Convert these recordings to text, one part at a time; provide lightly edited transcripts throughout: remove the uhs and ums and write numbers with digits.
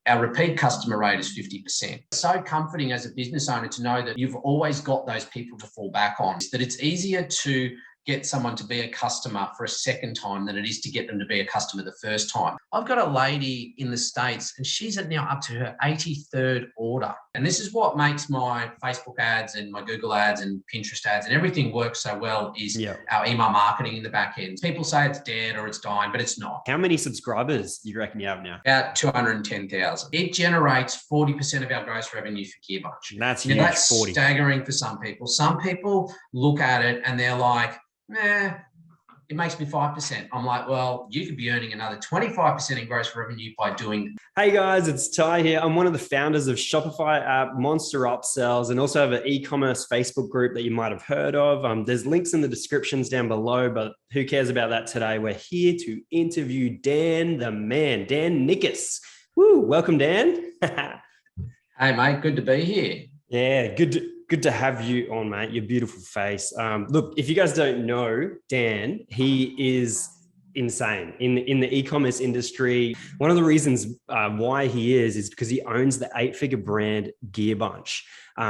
our repeat customer rate is 50%. It's so comforting as a business owner to know that you've always got those people to fall back on, that it's easier to get someone to be a customer for a second time than it is to get them to be a customer the first time. I've got a lady in the States and she's now up to her 83rd order. And this is what makes my Facebook ads and my Google ads and Pinterest ads and everything work so well is our email marketing in the back end. People say it's dead or it's dying, but it's not. How many subscribers do you reckon you have now? About 210,000. It generates 40% of our gross revenue for Gearbunch. That's huge. That's 40. Staggering for some people. Some people look at it and they're like, it makes me 5%. I'm like, well, you could be earning another 25% in gross revenue by doing. Hey guys, it's Ty here. I'm one of the founders of Shopify App, MonsterUpsells, and also have an e-commerce Facebook group that you might have heard of. There's links in the descriptions down below, but who cares about that today? We're here to interview Dan, the man, Dan Nikas. Woo, welcome, Dan. Hey, mate, good to be here. Yeah, good to have you on, mate. Your beautiful face. Look, if you guys don't know Dan, he is insane in the e-commerce industry. One of the reasons why he is because he owns the 8-figure brand Gearbunch,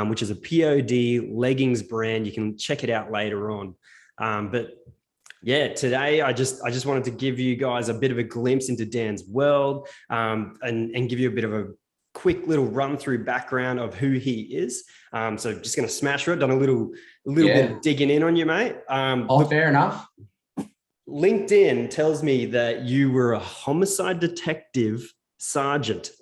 which is a POD leggings brand. You can check it out later on. But yeah, today I just wanted to give you guys a bit of a glimpse into Dan's world and give you a bit of a quick little run through background of who he is. So just going to smash through it. Done a little bit of digging in on you, mate. Fair enough. LinkedIn tells me that you were a homicide detective sergeant,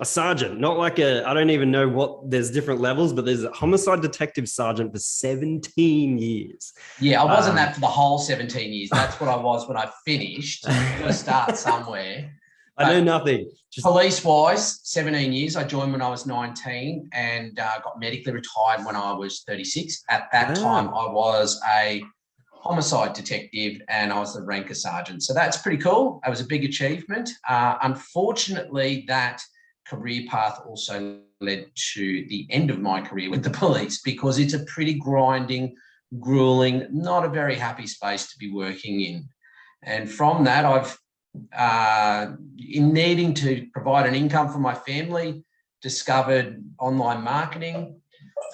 not like I don't even know what, there's different levels, but there's a homicide detective sergeant for 17 years. Yeah, I wasn't that for the whole 17 years. That's what I was when I finished. You've got to start somewhere. I know nothing. Police-wise, 17 years. I joined when I was 19 and got medically retired when I was 36. At that time, I was a homicide detective and I was the rank of sergeant. So that's pretty cool. It was a big achievement. Unfortunately, that career path also led to the end of my career with the police because it's a pretty grinding, grueling, not a very happy space to be working in. And from that, I've in needing to provide an income for my family, discovered online marketing,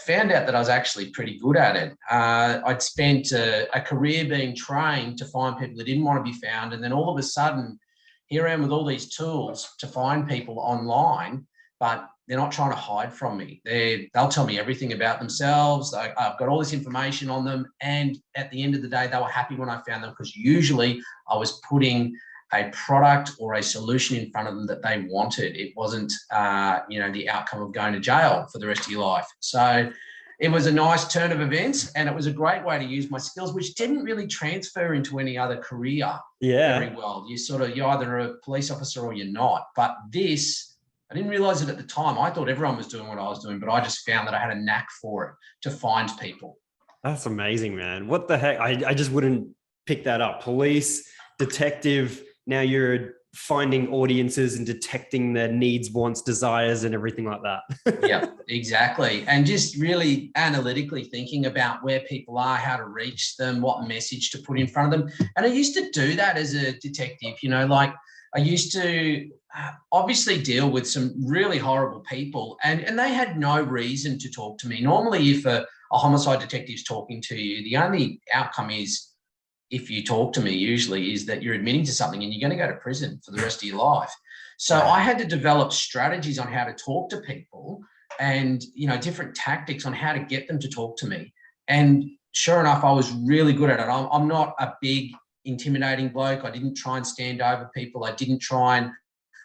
found out that I was actually pretty good at it. I'd spent a career being trained to find people that didn't want to be found. And then all of a sudden, here I am with all these tools to find people online, but they're not trying to hide from me. They'll tell me everything about themselves. I've got all this information on them. And at the end of the day, they were happy when I found them because usually I was putting a product or a solution in front of them that they wanted. It wasn't, the outcome of going to jail for the rest of your life. So it was a nice turn of events and it was a great way to use my skills, which didn't really transfer into any other career very well. You're either a police officer or you're not. But this, I didn't realize it at the time. I thought everyone was doing what I was doing, but I just found that I had a knack for it to find people. That's amazing, man. What the heck? I just wouldn't pick that up. Police, detective, now you're finding audiences and detecting their needs, wants, desires, and everything like that. Yeah, exactly. And just really analytically thinking about where people are, how to reach them, what message to put in front of them. And I used to do that as a detective, like I used to obviously deal with some really horrible people and they had no reason to talk to me. Normally, if a homicide detective's talking to you, the only outcome is, if you talk to me, usually is that you're admitting to something and you're going to go to prison for the rest of your life. So I had to develop strategies on how to talk to people and, different tactics on how to get them to talk to me. And sure enough, I was really good at it. I'm not a big, intimidating bloke. I didn't try and stand over people. I didn't try and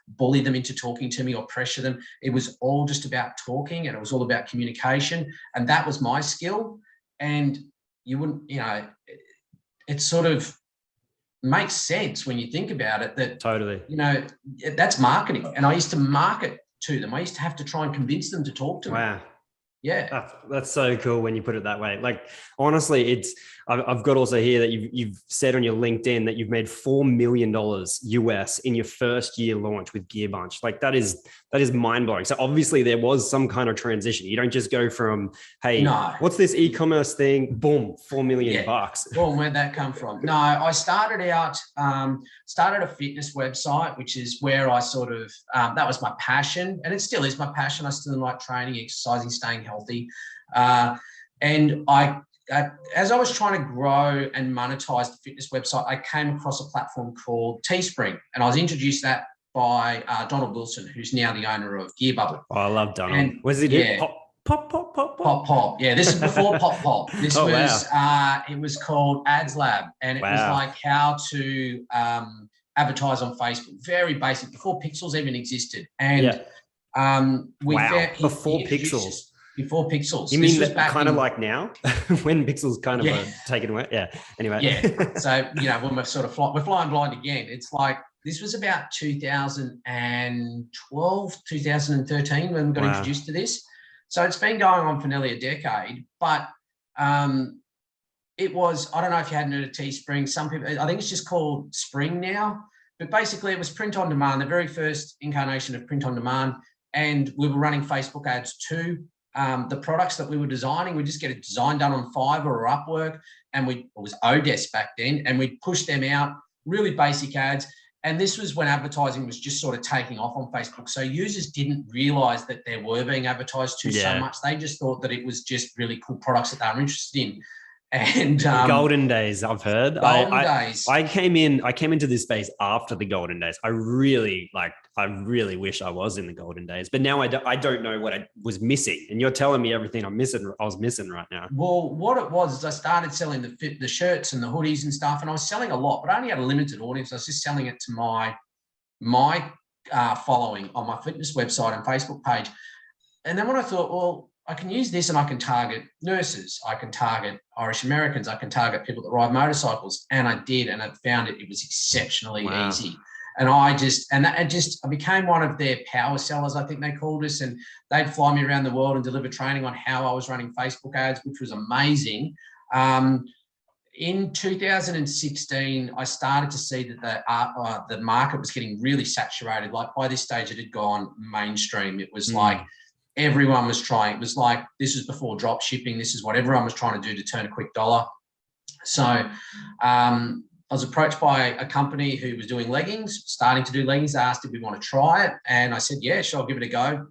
bully them into talking to me or pressure them. It was all just about talking and it was all about communication. And that was my skill. And you wouldn't, it sort of makes sense when you think about it that totally, that's marketing. And I used to market to them. I used to have to try and convince them to talk to me. Wow. Yeah. That's so cool when you put it that way. Like, honestly, I've got also here that you've said on your LinkedIn that you've made $4 million US in your first year launch with Gearbunch. Like that is mind blowing. So obviously there was some kind of transition. You don't just go from, hey, what's this e-commerce thing? Boom, $4 million bucks. Well, where'd that come from? No, I started out, started a fitness website, which is where I sort of, that was my passion, and it still is my passion. I still like training, exercising, staying healthy. And as I was trying to grow and monetize the fitness website, I came across a platform called Teespring, and I was introduced that by Donald Wilson, who's now the owner of Gearbubble. Oh, I love Donald. And was he doing pop? Yeah, this is before pop. This was it was called Ads Lab, and it was like how to advertise on Facebook. Very basic, before pixels even existed. And before pixels. Before pixels. You mean that kind of like now when pixels kind of are taken away? Yeah. Anyway. Yeah. So, when we're sort of we're flying blind again. It's like, this was about 2012, 2013 when we got introduced to this. So it's been going on for nearly a decade, but it was, I don't know if you hadn't heard of Teespring. Some people, I think it's just called Spring now, but basically it was print on demand, the very first incarnation of print on demand. And we were running Facebook ads too. The products that we were designing, we just get a design done on Fiverr or Upwork, and it was Odesk back then, and we'd push them out, really basic ads. And this was when advertising was just sort of taking off on Facebook. So users didn't realize that they were being advertised to so much. They just thought that it was just really cool products that they were interested in. And golden days, I've heard. Golden days. I came into this space after the golden days. I really wish I was in the golden days, but now I don't know what I was missing. And you're telling me everything I was missing right now. Well, what it was is I started selling the shirts and the hoodies and stuff, and I was selling a lot, but I only had a limited audience. I was just selling it to my following on my fitness website and Facebook page. And then when I thought, well, I can use this and I can target nurses, I can target Irish Americans, I can target people that ride motorcycles. And I did, and I found it was exceptionally easy. And I became one of their power sellers, I think they called us, and they'd fly me around the world and deliver training on how I was running Facebook ads, which was amazing. In 2016, I started to see that the market was getting really saturated. Like by this stage, it had gone mainstream. It was like, everyone was trying. It was like, this is before drop shipping. This is what everyone was trying to do to turn a quick dollar. So I was approached by a company who was doing leggings, starting to do leggings. They asked if we want to try it. And I said, yeah, sure, I'll give it a go.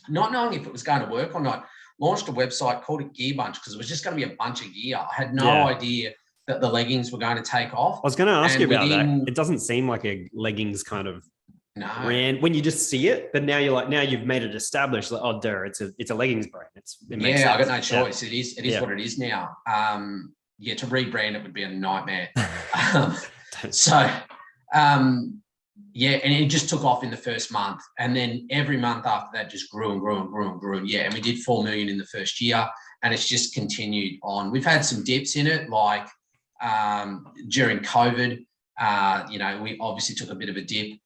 Not knowing if it was going to work or not, launched a website, called it Gearbunch, because it was just going to be a bunch of gear. I had no idea that the leggings were going to take off. I was going to ask you about that. It doesn't seem like a leggings kind of brand when you just see it, but now you've made it established. Like, oh, duh, it's a leggings brand. It makes sense. I got no choice. It is what it is now. To rebrand it would be a nightmare. And it just took off in the first month, and then every month after that just grew and grew and grew and grew. And we did 4 million in the first year, and it's just continued on. We've had some dips in it, like during COVID. We obviously took a bit of a dip.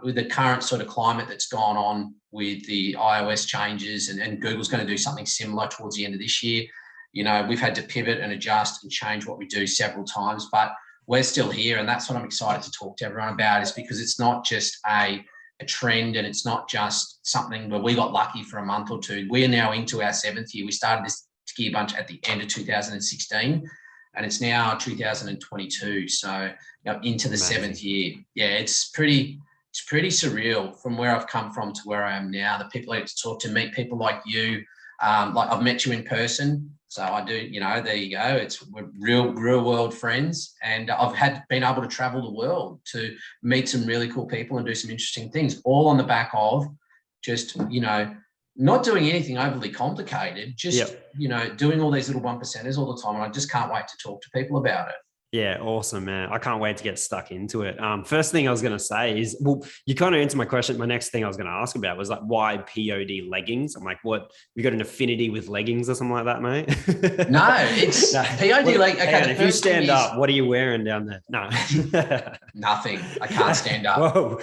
With the current sort of climate that's gone on with the iOS changes, and Google's going to do something similar towards the end of this year. We've had to pivot and adjust and change what we do several times, but we're still here. And that's what I'm excited to talk to everyone about, is because it's not just a trend, and it's not just something where we got lucky for a month or two. We're now into our 7th year. We started this Gearbunch at the end of 2016. And it's now 2022, so into the 7th year. Yeah, it's pretty surreal from where I've come from to where I am now. The people I get to talk to, meet people like you. Like I've met you in person, so I do. There you go. We're real world friends, and I've been able to travel the world to meet some really cool people and do some interesting things, all on the back of just not doing anything overly complicated, just, doing all these little 1%ers all the time. And I just can't wait to talk to people about it. Yeah, awesome, man. I can't wait to get stuck into it. First thing I was going to say is, well, you kind of answered my question. My next thing I was going to ask about was like, why POD leggings? I'm like, what? You got an affinity with leggings or something like that, mate? No, it's POD leggings. Okay, if you stand up, what are you wearing down there? No. Nothing. I can't stand up. Whoa.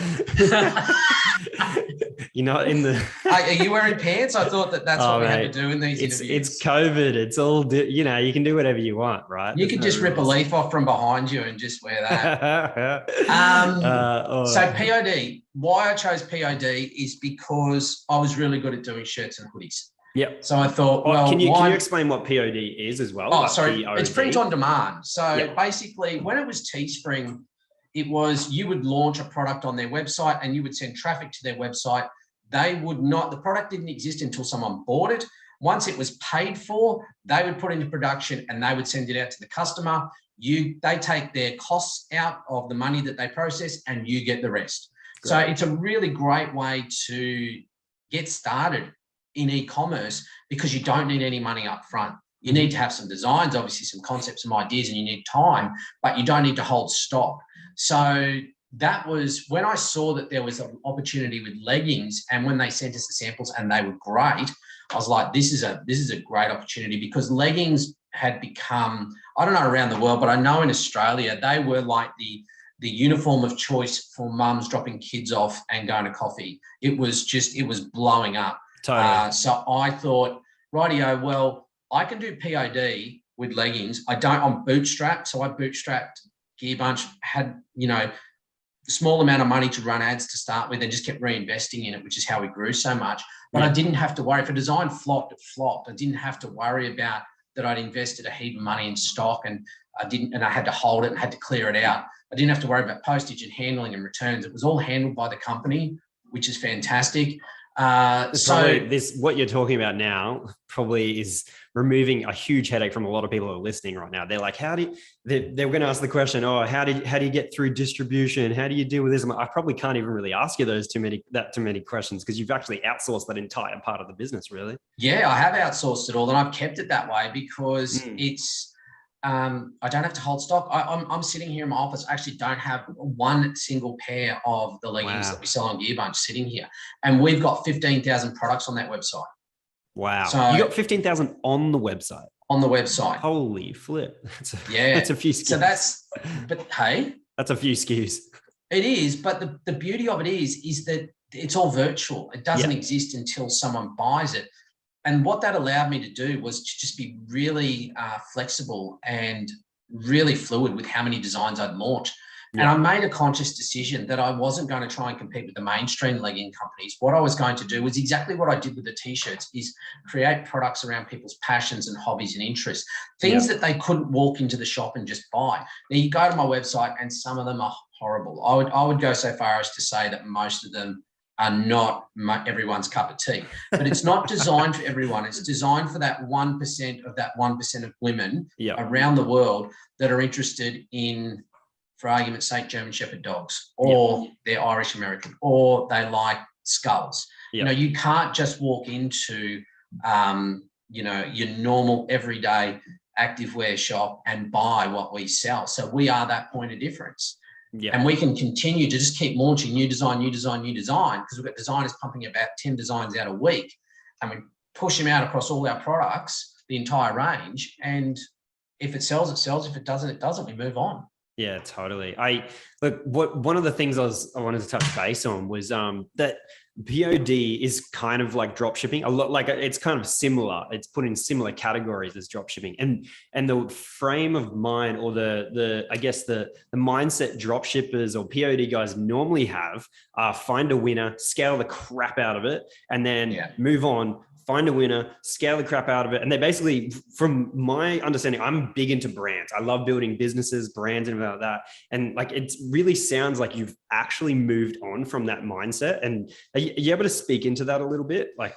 You're not in the... Are you wearing pants? I thought that's what we had to do in these interviews. It's COVID. It's all, you can do whatever you want, right? You could just rip a leaf off from behind you and just wear that. So POD, why I chose POD is because I was really good at doing shirts and hoodies. Yep. So I thought, can you explain what POD is as well? Oh, sorry. POD? It's print on demand. So basically, when it was Teespring, it was you would launch a product on their website and you would send traffic to their website. The product didn't exist until someone bought it. Once it was paid for, they would put it into production and they would send it out to the customer. They take their costs out of the money that they process and you get the rest. Great. So it's a really great way to get started in e-commerce because you don't need any money up front. You need to have some designs, obviously some concepts, some ideas, and you need time, but you don't need to hold stock. So that was when I saw that there was an opportunity with leggings, and when they sent us the samples and they were great, I was like, this is a great opportunity because leggings had become, I don't know around the world, but I know in Australia, they were like the uniform of choice for mums dropping kids off and going to coffee. It was blowing up. Totally. So I thought, rightio, well, I can do POD with leggings. I'm bootstrapped. So I bootstrapped Gearbunch, had, a small amount of money to run ads to start with and just kept reinvesting in it, which is how we grew so much. But I didn't have to worry. If a design flopped, it flopped. I didn't have to worry about that I'd invested a heap of money in stock and I had to hold it and had to clear it out. I didn't have to worry about postage and handling and returns. It was all handled by the company, which is fantastic. What you're talking about now probably is removing a huge headache from a lot of people who are listening right now. They're like, they're going to ask the question, how do you get through distribution? How do you deal with this? I probably can't even really ask you too many questions because you've actually outsourced that entire part of the business, really. Yeah, I have outsourced it all and I've kept it that way because it's, I don't have to hold stock. I'm sitting here in my office. I actually don't have one single pair of the leggings that we sell on Gearbunch sitting here. And we've got 15,000 products on that website. Wow. So you got 15,000 on the website? On the website. Holy flip. That's a few SKUs. That's a few SKUs. It is. But the beauty of it is that it's all virtual. It doesn't exist until someone buys it. And what that allowed me to do was to just be really flexible and really fluid with how many designs I'd launch. And I made a conscious decision that I wasn't going to try and compete with the mainstream legging companies. What I was going to do was exactly what I did with the t-shirts, is create products around people's passions and hobbies and interests, things that they couldn't walk into the shop and just buy. Now you go to my website and some of them are horrible. I would go so far as to say that most of them are not everyone's cup of tea, but it's not designed for everyone. It's designed for that 1% of that 1% of women around the world that are interested in, for argument's sake, German Shepherd dogs, or they're Irish American, or they like skulls. You can't just walk into, your normal everyday activewear shop and buy what we sell. So we are that point of difference. Yeah. And we can continue to just keep launching new design, because we've got designers pumping about 10 designs out a week, and we push them out across all our products, the entire range. And if it sells, it sells. If it doesn't, it doesn't. We move on. Yeah, totally. One of the things I wanted to touch base on was that POD is kind of like drop shipping. A lot, like it's kind of similar. It's put in similar categories as drop shipping, and the frame of mind, or the I guess the mindset drop shippers or POD guys normally have are find a winner, scale the crap out of it, and then move on. Find a winner, scale the crap out of it. And they basically, from my understanding, I'm big into brands. I love building businesses, brands, and about that. And like, it really sounds like you've actually moved on from that mindset. And are you able to speak into that a little bit? Like,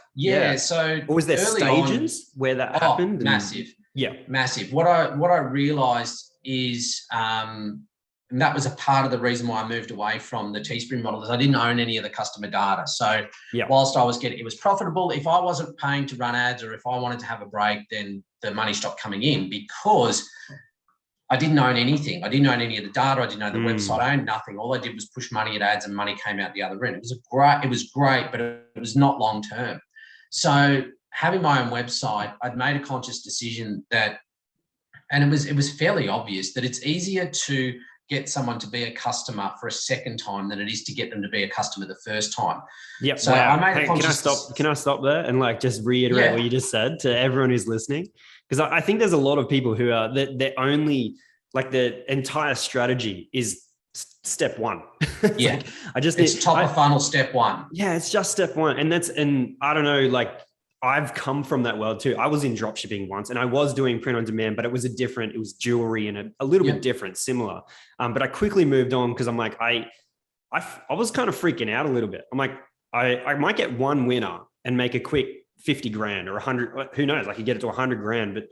So, or was there stages where that happened? Massive. Massive. What I realized is, and that was a part of the reason why I moved away from the Teespring model, is I didn't own any of the customer data. So whilst it was profitable, if I wasn't paying to run ads, or if I wanted to have a break, then the money stopped coming in, because I didn't own anything. I didn't own any of the data. I didn't own the website. I owned nothing. All I did was push money at ads, and money came out the other end. It was great, but it was not long-term. So having my own website, I'd made a conscious decision that, and it was fairly obvious that it's easier to get someone to be a customer for a second time than it is to get them to be a customer the first time. Yeah. So wow. I made a conscious... Can I stop there and like just reiterate what you just said to everyone who's listening? Because I think there's a lot of people who are their only, like, the entire strategy is step one. Yeah. Like, it's top of funnel step one. Yeah. It's just step one. And I don't know, like, I've come from that world too. I was in dropshipping once and I was doing print on demand, but it was it was jewelry and a little bit different, similar. But I quickly moved on because I'm like, I was kind of freaking out a little bit. I'm like, I might get one winner and make a quick 50 grand or 100, who knows, I could get it to 100 grand, but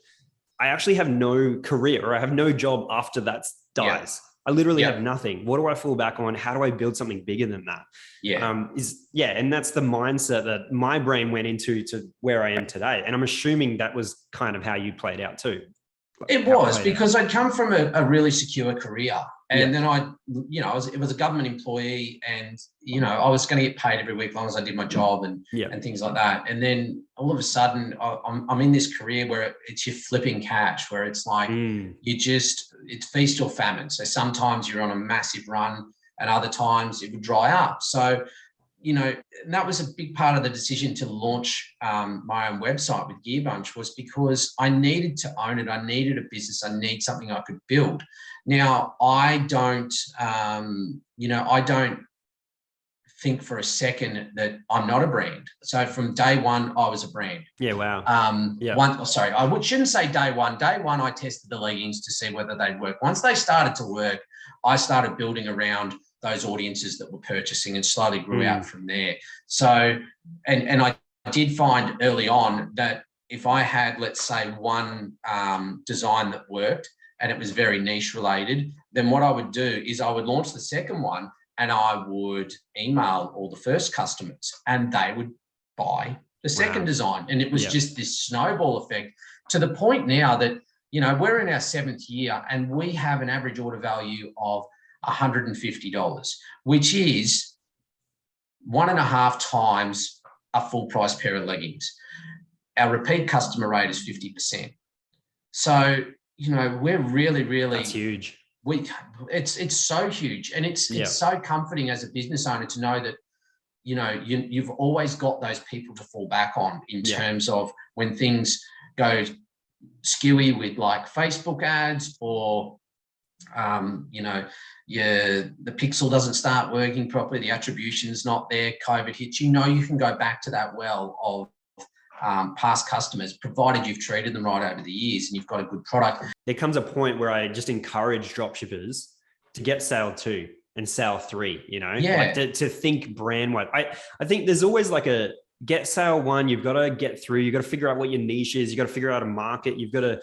I actually have no career, or I have no job after that dies. I literally have nothing. What do I fall back on? How do I build something bigger than that? And that's the mindset that my brain went into to where I am today. And I'm assuming that was kind of how you played out too. It was, because I'd come from a really secure career, and then it was a government employee, and I was going to get paid every week as long as I did my job and things like that. And then all of a sudden, I'm in this career where it's your flipping cash, where it's like it's feast or famine. So sometimes you're on a massive run, and other times it would dry up. So and that was a big part of the decision to launch my own website with Gearbunch, was because I needed to own it. I needed a business. I need something I could build. Now, I don't think for a second that I'm not a brand. So from day one, I was a brand. Yeah, wow. I shouldn't say day one. Day one, I tested the leggings to see whether they'd work. Once they started to work, I started building around those audiences that were purchasing and slowly grew out from there. So, and I did find early on that if I had, let's say, one design that worked and it was very niche related, then what I would do is I would launch the second one and I would email all the first customers and they would buy the second design. And it was just this snowball effect, to the point now that, we're in our 7th year and we have an average order value of $150, which is 1.5 times a full price pair of leggings. Our repeat customer rate is 50%. So, we're really, really... That's huge. It's so huge. And it's so comforting as a business owner to know that, you've always got those people to fall back on in terms of when things go skewy with like Facebook ads, or the pixel doesn't start working properly, the attribution's not there, COVID hits, you can go back to that well of past customers, provided you've treated them right over the years and you've got a good product. There comes a point where I just encourage dropshippers to get sale 2 and sale 3, like to think brand wide. I think there's always like a get sale 1, you've got to get through, you've got to figure out what your niche is, you've got to figure out a market, you've got to,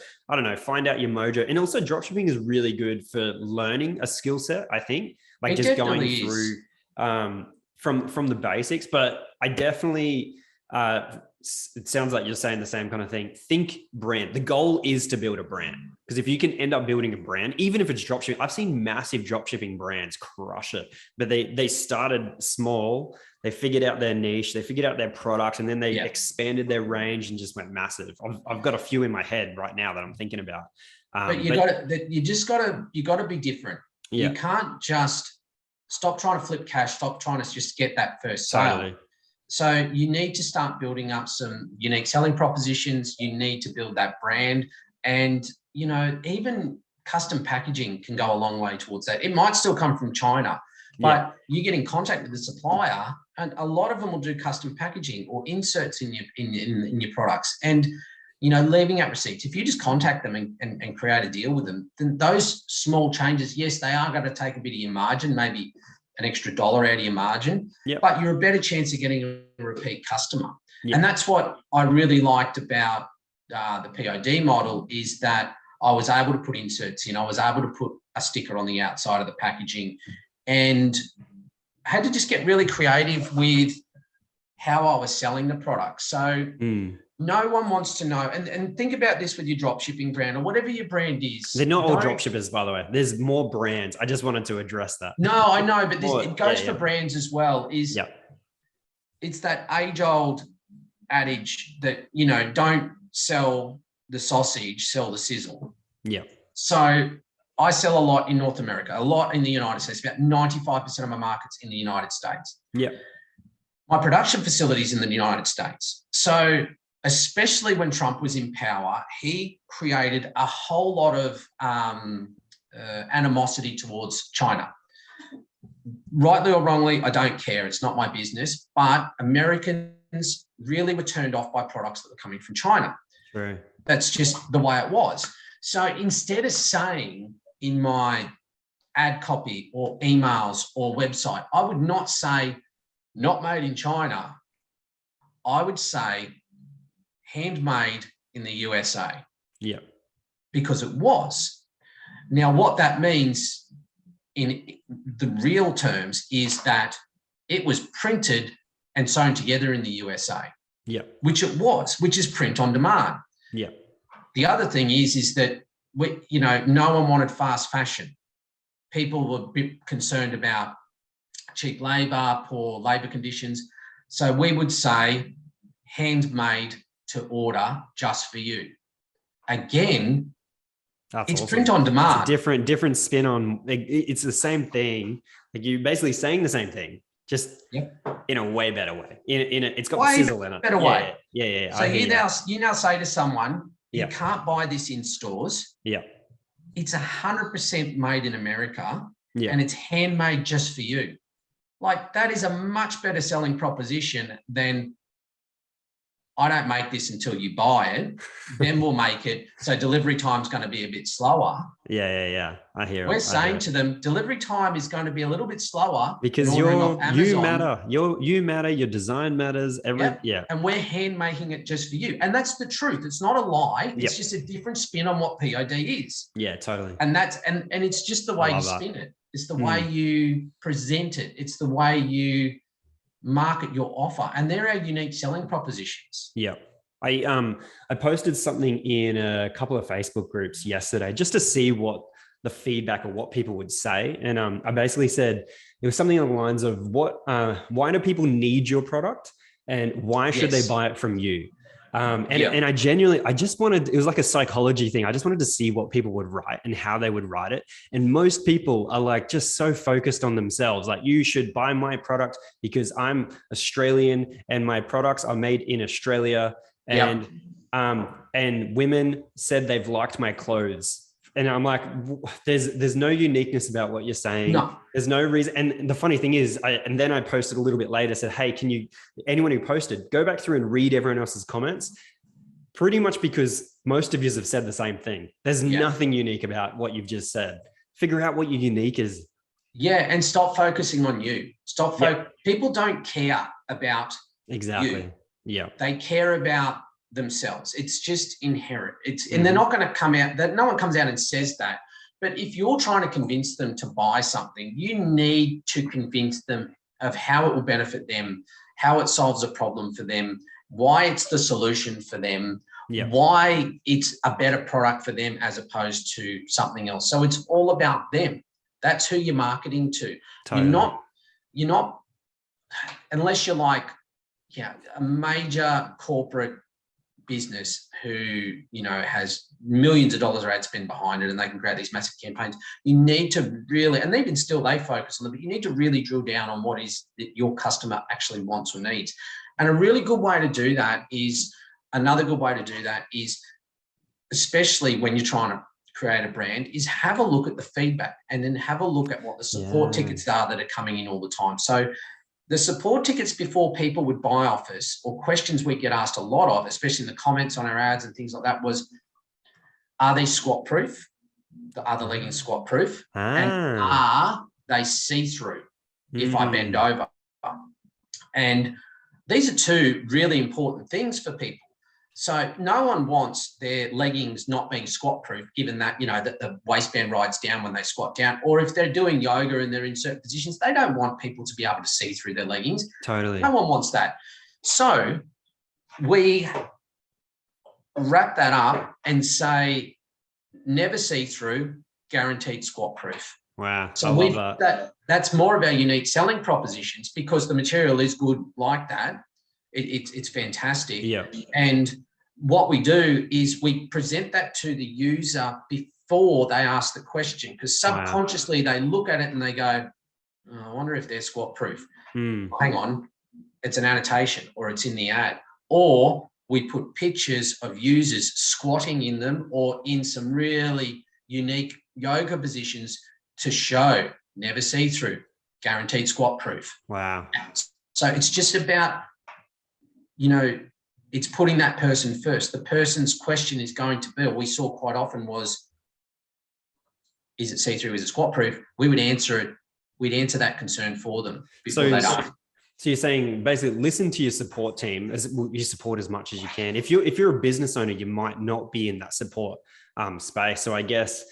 find out your mojo. And also dropshipping is really good for learning a skill set, I think, like just going through from the basics. But I definitely, it sounds like you're saying the same kind of thing. Think brand. The goal is to build a brand, because if you can end up building a brand, even if it's dropshipping, I've seen massive dropshipping brands crush it, but they started small. They figured out their niche, they figured out their product, and then they expanded their range and just went massive. I've got a few in my head right now that I'm thinking about. But you got to be different. Yeah. You can't just stop trying to flip cash, stop trying to just get that first sale. Totally. So you need to start building up some unique selling propositions. You need to build that brand, and even custom packaging can go a long way towards that. It might still come from China, but you get in contact with the supplier, and a lot of them will do custom packaging or inserts in your products, and leaving out receipts. If you just contact them and create a deal with them, then those small changes, yes, they are going to take a bit of your margin, maybe an extra $1 out of your margin, but you're a better chance of getting a repeat customer. And that's what I really liked about the POD model, is that I was able to put inserts in, I was able to put a sticker on the outside of the packaging, and had to just get really creative with how I was selling the product. So no one wants to know, and think about this with your dropshipping brand or whatever your brand is. They're not all dropshippers, by the way. There's more brands. I just wanted to address that. No, I know, but it goes for brands as well. It's that age-old adage that, don't sell the sausage, sell the sizzle. Yeah. So I sell a lot in North America, a lot in the United States. About 95% of my market's in the United States. Yeah. My production facility's in the United States. So especially when Trump was in power, he created a whole lot of animosity towards China. Rightly or wrongly, I don't care. It's not my business. But Americans really were turned off by products that were coming from China. True. That's just the way it was. So instead of saying in my ad copy or emails or website, I would not say not made in China. I would say handmade in the USA. Yeah. Because it was. Now, what that means in the real terms is that it was printed and sewn together in the USA. Yeah. Which it was, which is print on demand. Yeah. The other thing is that no one wanted fast fashion. People were a bit concerned about cheap labor, poor labor conditions. So we would say handmade to order just for you. Again, That's it's awesome. print on demand. It's a different spin on, like, it's the same thing. Like, you're basically saying the same thing, just in a way better way. It's got way sizzle in it. Better way. Yeah. So you now say to someone, you can't buy this in stores. Yeah. It's 100% made in America, and it's handmade just for you. Like, that is a much better selling proposition than I don't make this until you buy it, then we'll make it. So delivery time's going to be a bit slower. Yeah. I hear it. We're saying to them, delivery time is going to be a little bit slower because you matter. You matter. Your design matters. And we're hand making it just for you. And that's the truth. It's not a lie. It's just a different spin on what POD is. Yeah, totally. And that's and it's just the way you spin it. It's the way you present it. It's the way you market your offer, and they're our unique selling propositions. Yeah. I posted something in a couple of Facebook groups yesterday just to see what the feedback or what people would say. And I basically said, it was something along the lines of why do people need your product and why should they buy it from you? And I just wanted, it was like a psychology thing. I just wanted to see what people would write and how they would write it. And most people are like just so focused on themselves. Like, you should buy my product because I'm Australian and my products are made in Australia. And women said they've liked my clothes. And I'm like, there's no uniqueness about what you're saying. No. There's no reason. And the funny thing is, then I posted a little bit later, said, hey, anyone who posted, go back through and read everyone else's comments, pretty much because most of you have said the same thing. There's nothing unique about what you've just said. Figure out what your unique is. Yeah. And stop focusing on you. People don't care about you. Yeah. They care about themselves. It's just inherent. And they're not going to come out, that no one comes out and says that. But if you're trying to convince them to buy something, you need to convince them of how it will benefit them, how it solves a problem for them, why it's the solution for them, why it's a better product for them as opposed to something else. So it's all about them. That's who you're marketing to. Totally. You're not, unless you're like, a major corporate business who, has millions of dollars of ad spend behind it and they can create these massive campaigns. You need to really, and even still they focus on them, but you need to really drill down on what is that your customer actually wants or needs. And a really good way to do that is, especially when you're trying to create a brand, is have a look at the feedback and then have a look at what the support tickets are that are coming in all the time. So the support tickets before people would buy off us, or questions we get asked a lot of, especially in the comments on our ads and things like that, was, are they squat proof? Are the leggings squat proof? And are they see-through if I bend over? And these are two really important things for people. So no one wants their leggings not being squat proof, given that, that the waistband rides down when they squat down, or if they're doing yoga and they're in certain positions, they don't want people to be able to see through their leggings. Totally. No one wants that. So we wrap that up and say, never see through, guaranteed squat proof. Wow. So I love that. That's more of our unique selling propositions, because the material is good like that. It's fantastic. Yeah. And what we do is we present that to the user before they ask the question, because subconsciously they look at it and they go, oh, I wonder if they're squat proof. Hang on, it's an annotation or it's in the ad. Or we put pictures of users squatting in them or in some really unique yoga positions to show never see-through, guaranteed squat proof. Wow. So it's just about, it's putting that person first. The person's question is going to be, we saw quite often was, is it see-through, is it squat proof? We would answer it. We'd answer that concern for them before they'd ask. So you're saying basically listen to your support team, as you support as much as you can. If you're a business owner, you might not be in that support space. So I guess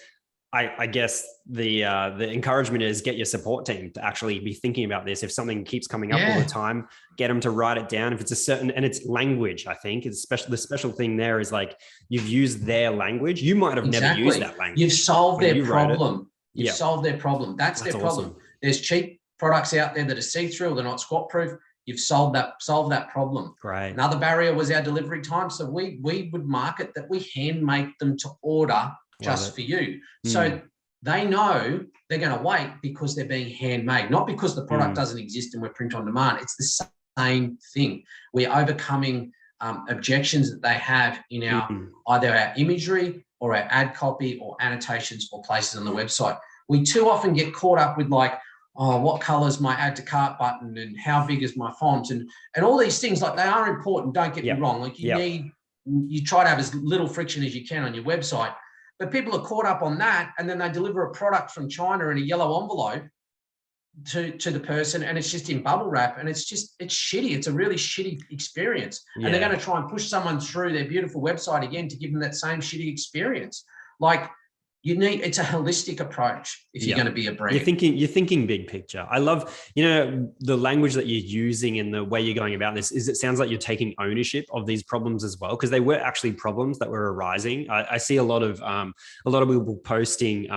the encouragement is get your support team to actually be thinking about this. If something keeps coming up all the time, get them to write it down. If it's a certain, and it's language, I think it's special. The special thing there is like you've used their language. You might have never used that language. You've solved their problem. You've solved their problem. That's their problem. Awesome. There's cheap products out there that are see-through, they're not squat proof. You've solved that problem. Great. Another barrier was our delivery time. So we would market that we hand make them to order just for you. So they know they're going to wait because they're being handmade, not because the product doesn't exist and we're print on demand. It's the same thing. We're overcoming objections that they have in our either our imagery or our ad copy or annotations or places on the website. We too often get caught up with like, oh, what color is my add to cart button and how big is my font and all these things. Like they are important. Don't get me wrong. Like you try to have as little friction as you can on your website, but people are caught up on that. And then they deliver a product from China in a yellow envelope to the person. And it's just in bubble wrap. And it's shitty. It's a really shitty experience. And they're going to try and push someone through their beautiful website again to give them that same shitty experience. Like, it's a holistic approach if you're going to be a brand. You're thinking big picture. I love, the language that you're using and the way you're going about this is it sounds like you're taking ownership of these problems as well, because they were actually problems that were arising. I see a lot of people posting,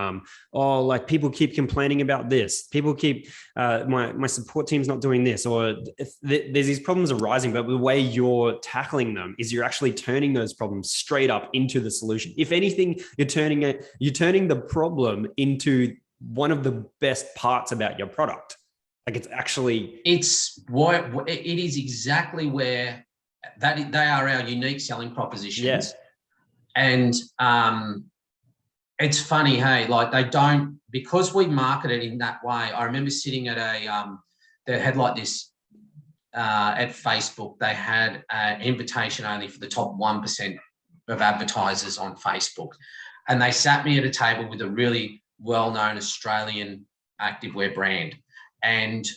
like people keep complaining about this. People keep, my support team's not doing this, or there's these problems arising, but the way you're tackling them is you're actually turning those problems straight up into the solution. If anything, you're turning the problem into one of the best parts about your product. Like it is exactly where they are our unique selling propositions. Yes. And it's funny, hey, like they don't, because we market it in that way. I remember sitting at they had like this at Facebook, they had an invitation only for the top 1% of advertisers on Facebook. And they sat me at a table with a really well-known Australian activewear brand. And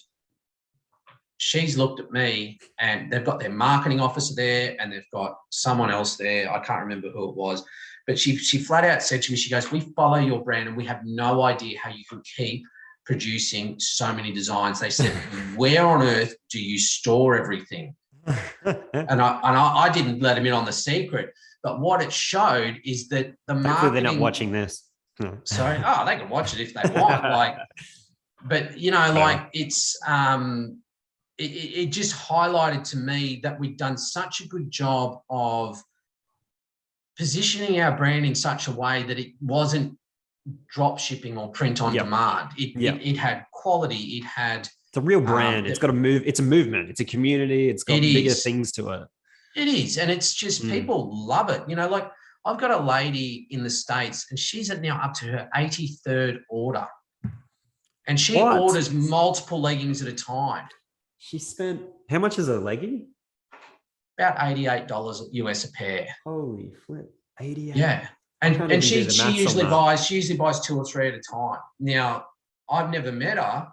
she's looked at me and they've got their marketing officer there and they've got someone else there. I can't remember who it was, but she flat out said to me, she goes, we follow your brand and we have no idea how you can keep producing so many designs. They said, where on earth do you store everything? And I didn't let them in on the secret. But what it showed is that the marketing... Hopefully they're not watching this. Sorry. Oh, they can watch it if they want. But it's... It just highlighted to me that we'd done such a good job of positioning our brand in such a way that it wasn't drop shipping or print on demand. It had quality. It had... It's a real brand. It's got a move. It's a movement. It's a community. It's got bigger things to it. It is. And it's just, people love it. Like I've got a lady in the States and she's now up to her 83rd order. And she orders multiple leggings at a time. She spent, how much is a legging? About $88 US a pair. Holy flip. 88. Yeah. And she usually buys 2 or 3 at a time. Now, I've never met her,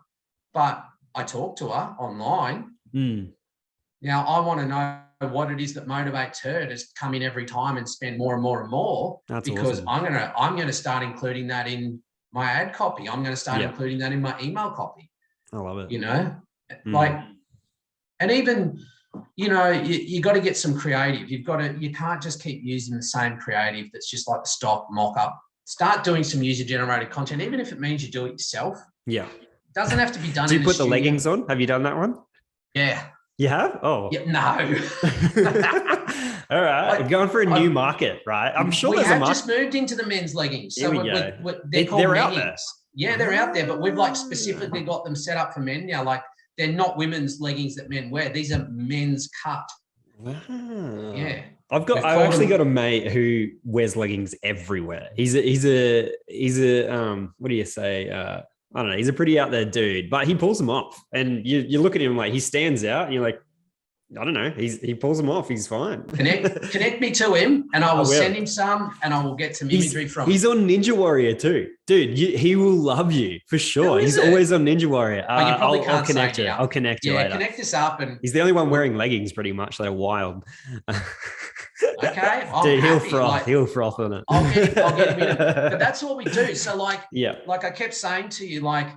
but I talk to her online. Now, I want to know what it is that motivates her to come in every time and spend more and more and more. That's because awesome. I'm going to start including that in my ad copy. I'm going to start including that in my email copy. I love it. Like, and even, you got to get some creative. You can't just keep using the same creative that's just like the stock mock-up. Start doing some user-generated content, even if it means you do it yourself. Yeah. It doesn't have to be done. Do you put the leggings on? Have you done that one? Yeah. You have? Oh. Yeah, no. All right. We're going for a new market, right? I'm sure there's a market. We have just moved into the men's leggings. Here So we go. they're called they're leggings. out there. Yeah, they're out there, but we've like specifically got them set up for men now. Like they're not women's leggings that men wear. These are men's cut. Wow. Yeah. I've actually got a mate who wears leggings everywhere. He's a what do you say? I don't know. He's a pretty out there dude, but he pulls them off, and you look at him like he stands out, and you're like, I don't know. He pulls them off. He's fine. Connect me to him, and I will send him some, and I will get some imagery from him. He's on Ninja Warrior too, dude. He will love you for sure. He's always on Ninja Warrior. You probably can't I'll connect you. I'll connect you later. Connect us up, and he's the only one wearing leggings, pretty much. That are wild. Okay, dude, he'll froth. He'll froth on it. I'll get him in it. But that's what we do. So, like I kept saying to you, like,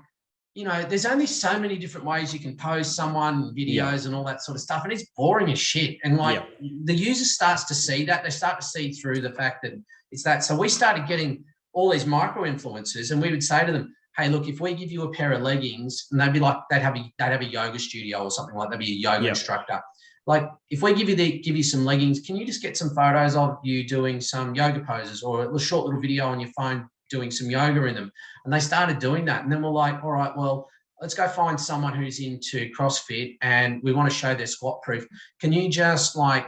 you know, there's only so many different ways you can post someone, videos and all that sort of stuff. And it's boring as shit. And like the user starts to see that. They start to see through the fact that it's that. So we started getting all these micro influencers, and we would say to them, hey, look, if we give you a pair of leggings, and they'd be like, they'd have a yoga studio or something like that. They'd be a yoga instructor. Like, if we give you some leggings, can you just get some photos of you doing some yoga poses, or a short little video on your phone doing some yoga in them? And they started doing that. And then we're like, all right, well, let's go find someone who's into CrossFit and we want to show their squat proof. Can you just like,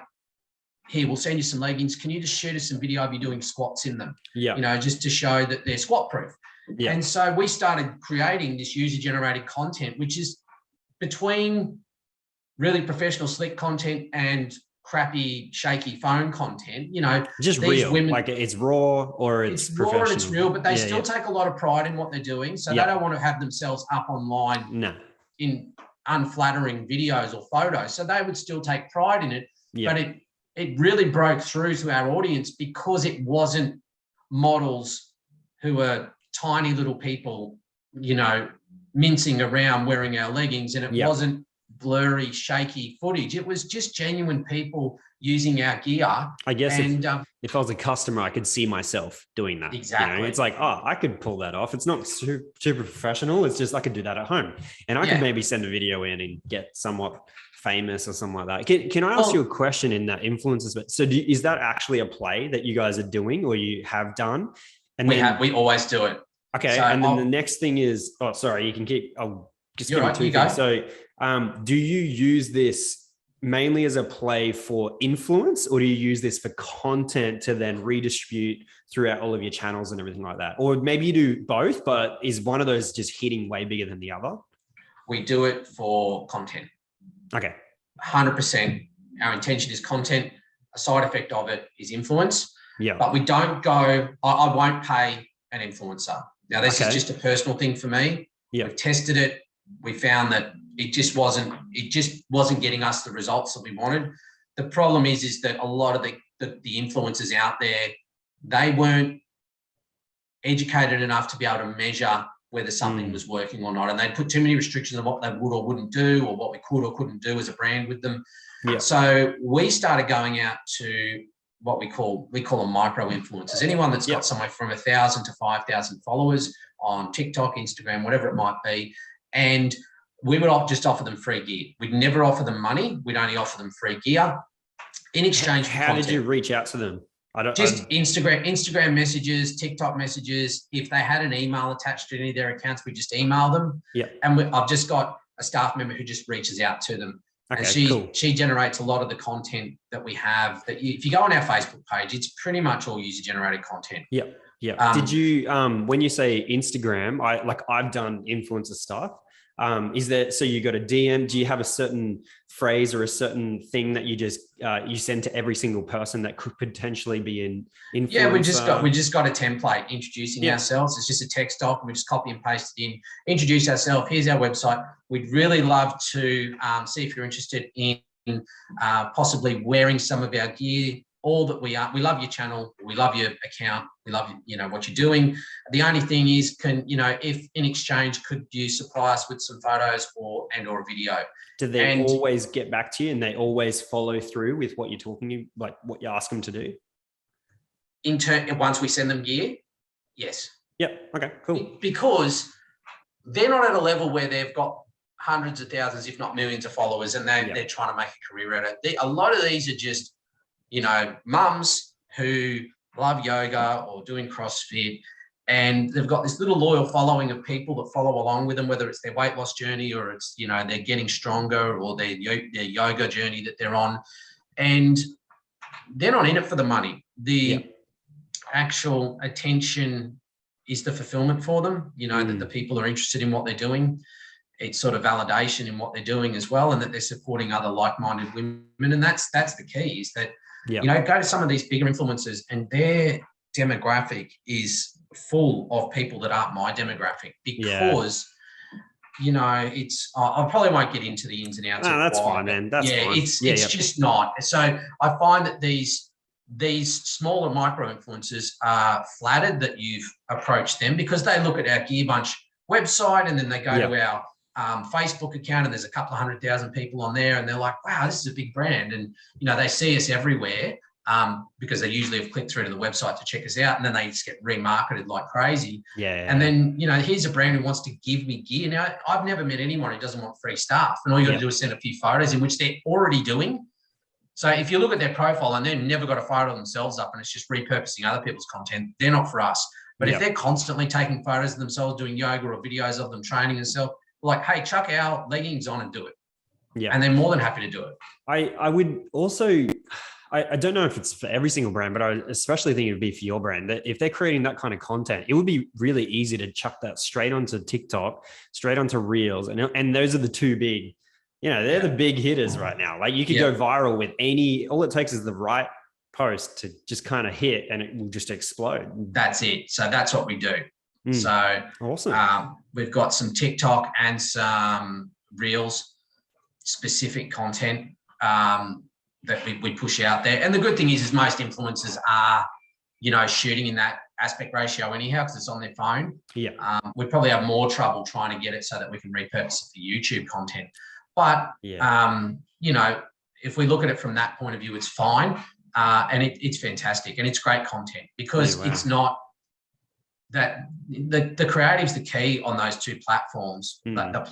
here, we'll send you some leggings. Can you just shoot us some video of you doing squats in them? Yeah. You know, just to show that they're squat proof. Yeah. And so we started creating this user generated content, which is between really professional slick content and crappy shaky phone content, you know, just real, women, like it's raw or it's professional. Raw and it's real, but they still take a lot of pride in what they're doing. So they don't want to have themselves up online in unflattering videos or photos. So they would still take pride in it, but it really broke through to our audience because it wasn't models who are tiny little people, you know, mincing around wearing our leggings, and it wasn't blurry, shaky footage. It was just genuine people using our gear. I guess if I was a customer, I could see myself doing that. Exactly. You know? It's like, oh, I could pull that off. It's not super professional. It's just I could do that at home, and I could maybe send a video in and get somewhat famous or something like that. Can I ask you a question in that influencers? So is that actually a play that you guys are doing or you have done? And we always do it. Okay. So and then the next thing is, oh, sorry, you can keep, I'll just give you two things. So do you use this mainly as a play for influence, or do you use this for content to then redistribute throughout all of your channels and everything like that? Or maybe you do both, but is one of those just hitting way bigger than the other? We do it for content. Okay. 100%. Our intention is content. A side effect of it is influence. Yeah. But we don't go, I won't pay an influencer. Now, this is just a personal thing for me. Yeah. We've tested it. We found that it just wasn't getting us the results that we wanted. The problem is that a lot of the influencers out there, they weren't educated enough to be able to measure whether something was working or not. And they put too many restrictions on what they would or wouldn't do, or what we could or couldn't do as a brand with them. Yeah. So we started going out to what we call them micro influencers. Anyone that's got somewhere from 1,000 to 5,000 followers on TikTok, Instagram, whatever it might be. And we would just offer them free gear. We'd never offer them money. We'd only offer them free gear in exchange for content. How did you reach out to them? Instagram messages, TikTok messages. If they had an email attached to any of their accounts, we just email them. Yeah. And I've just got a staff member who just reaches out to them. Okay, and she generates a lot of the content that we have. If you go on our Facebook page, it's pretty much all user generated content. Yeah. Yeah. Did you, when you say Instagram, I've done influencer stuff. Is there, so you got a DM, do you have a certain phrase or a certain thing that you just, you send to every single person that could potentially be in influencer? Yeah, we just got a template introducing ourselves. It's just a text doc, and we just copy and paste it in, introduce ourselves. Here's our website. We'd really love to see if you're interested in possibly wearing some of our gear. All that we are. We love your channel. We love your account. We love, what you're doing. The only thing is, if in exchange, could you supply us with some photos or a video? Do they always get back to you, and they always follow through with what you're talking, like what you ask them to do? Once we send them gear, yes. Yep. Okay, cool. Because they're not at a level where they've got hundreds of thousands, if not millions of followers, and they're trying to make a career out of it. A lot of these are just, mums who love yoga or doing CrossFit, and they've got this little loyal following of people that follow along with them, whether it's their weight loss journey or it's, they're getting stronger, or their yoga journey that they're on. And they're not in it for the money. The actual attention is the fulfillment for them, that the people are interested in what they're doing. It's sort of validation in what they're doing as well, and that they're supporting other like-minded women. And that's the key, is that, go to some of these bigger influencers and their demographic is full of people that aren't my demographic, because, I probably won't get into the ins and outs. No, that's fine, man. That's fine. It's just not. So I find that these smaller micro influencers are flattered that you've approached them, because they look at our Gearbunch website and then they go to our Facebook account, and there's a couple of 100,000 people on there, and they're like, wow, this is a big brand. And, they see us everywhere because they usually have clicked through to the website to check us out, and then they just get remarketed like crazy. And then, here's a brand who wants to give me gear. Now, I've never met anyone who doesn't want free stuff, and all you got to do is send a few photos, in which they're already doing. So if you look at their profile and they've never got a photo of themselves up and it's just repurposing other people's content, they're not for us. But if they're constantly taking photos of themselves doing yoga or videos of them training themselves, like, hey, chuck our leggings on and do it. And they're more than happy to do it. I would also, I don't know if it's for every single brand, but I especially think it would be for your brand, that if they're creating that kind of content, it would be really easy to chuck that straight onto TikTok, straight onto Reels. And those are the two big, they're the big hitters right now. Like, you could go viral with all it takes is the right post to just kind of hit, and it will just explode. That's it. So that's what we do. So awesome. We've got some TikTok and some Reels specific content that we push out there. And the good thing is most influencers are, shooting in that aspect ratio anyhow, because it's on their phone. We probably have more trouble trying to get it so that we can repurpose it for YouTube content. But, if we look at it from that point of view, it's fine. And it's fantastic, and it's great content, because it's not that the creative's the key on those two platforms. That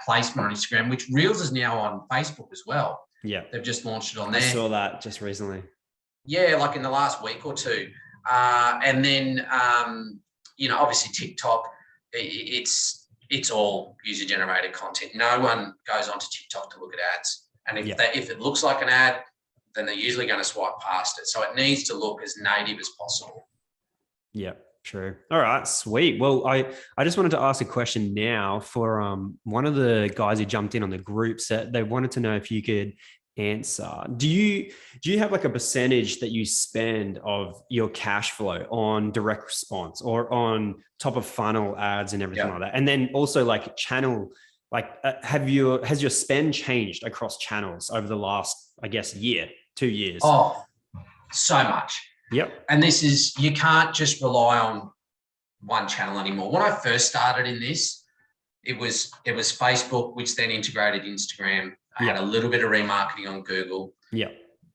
placement on Instagram, which Reels is now on Facebook as well. They've just launched it on there. I saw that just recently. Like in the last week or two. And then obviously TikTok, it's all user generated content. No one goes onto TikTok to look at ads, and if it looks like an ad, then they're usually going to swipe past it. So it needs to look as native as possible. True. All right, sweet. Well, I just wanted to ask a question now for one of the guys who jumped in on the group set. They wanted to know if you could answer. Do you have like a percentage that you spend of your cash flow on direct response or on top of funnel ads and everything like that? And then also like channel, like has your spend changed across channels over the last, I guess, 2 years? Oh, so much. And you can't just rely on one channel anymore. When I first started in this, it was Facebook, which then integrated Instagram. I had a little bit of remarketing on Google.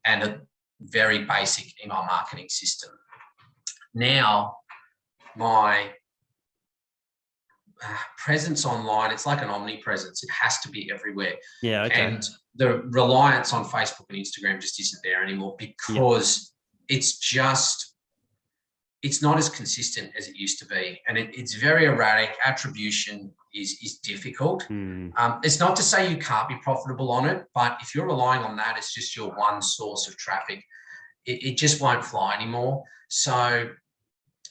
And a very basic email marketing system. Now, my presence online, it's like an omnipresence. It has to be everywhere. And the reliance on Facebook and Instagram just isn't there anymore, because it's not as consistent as it used to be, and it's very erratic. Attribution is difficult. It's not to say you can't be profitable on it, but if you're relying on that, it's just your one source of traffic, it just won't fly anymore. So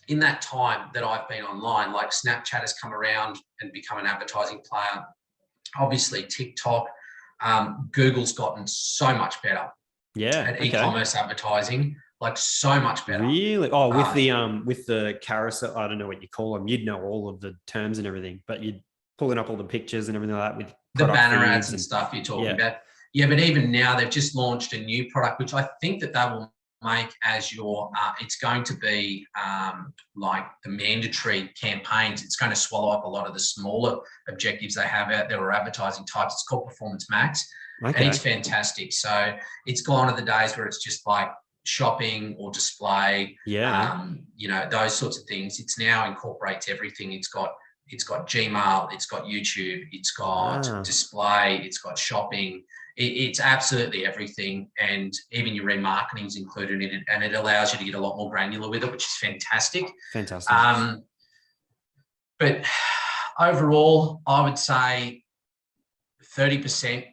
in that time that I've been online, like Snapchat has come around and become an advertising player. Obviously TikTok, Google's gotten so much better at e-commerce advertising. Like so much better. Really? Oh, with the carousel, I don't know what you call them. You'd know all of the terms and everything, but you're pulling up all the pictures and everything like that with the banner ads and stuff you're talking about. But even now they've just launched a new product, which I think that they will make as your, it's going to be like the mandatory campaigns. It's going to swallow up a lot of the smaller objectives they have out there or advertising types. It's called Performance Max. And it's fantastic. So it's gone to the days where it's just like shopping or display, those sorts of things. It's now incorporates everything. It's got it's got Gmail, it's got YouTube, it's got display, it's got shopping. It's absolutely everything. And even your remarketing is included in it. And it allows you to get a lot more granular with it, which is fantastic. Fantastic. But overall, I would say 30%.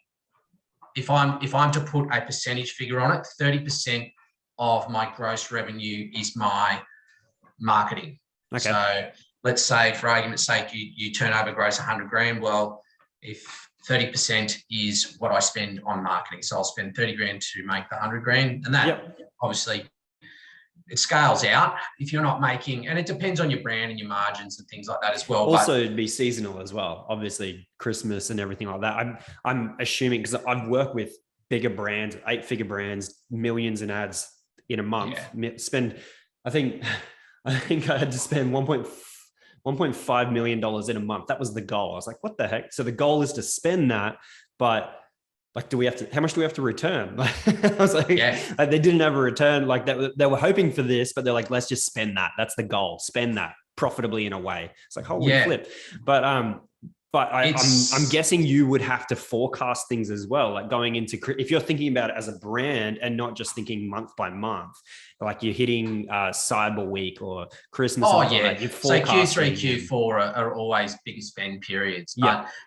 If I'm to put a percentage figure on it, 30% of my gross revenue is my marketing. Okay. So let's say, for argument's sake, you turn over gross 100 grand. Well, if 30% is what I spend on marketing, so I'll spend 30 grand to make the 100 grand, and that obviously it scales out if you're not making, and it depends on your brand and your margins and things like that as well. Also, it'd be seasonal as well. Obviously, Christmas and everything like that. I'm assuming, because I've worked with bigger brands, 8-figure brands, millions in ads in a month. I think I had to spend $1.5 million in a month. That was the goal. I was like, what the heck? So the goal is to spend that, but like, how much do we have to return? I was like, they didn't have a return. Like they were hoping for this, but they're like, let's just spend that. That's the goal. Spend that profitably in a way. It's like, holy flip. But I'm guessing you would have to forecast things as well. Like going into, if you're thinking about it as a brand and not just thinking month by month, like you're hitting Cyber Week or Christmas. So Q3, Q4 are always bigger spend periods,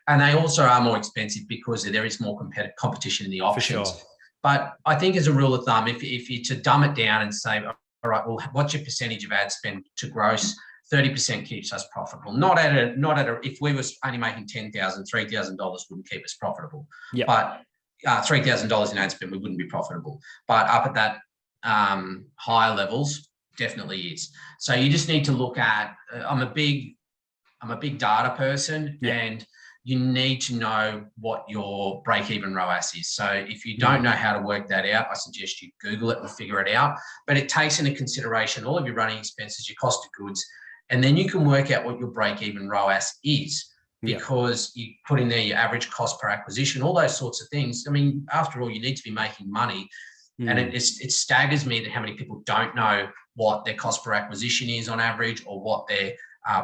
and they also are more expensive because there is more competition in the options. For sure. But I think as a rule of thumb, if you to dumb it down and say, all right, well, what's your percentage of ad spend to gross? 30% keeps us profitable. Not at a, if we was only making $10,000, $3,000 wouldn't keep us profitable. Yep. But $3,000 in ad spend, we wouldn't be profitable. But up at that higher levels, definitely is. So you just need to look at, I'm a big data person, and you need to know what your break-even ROAS is. So if you don't know how to work that out, I suggest you Google it and figure it out. But it takes into consideration all of your running expenses, your cost of goods, and then you can work out what your break-even ROAS is, because you put in there your average cost per acquisition, all those sorts of things. I mean, after all, you need to be making money. And it staggers me that how many people don't know what their cost per acquisition is on average, or what their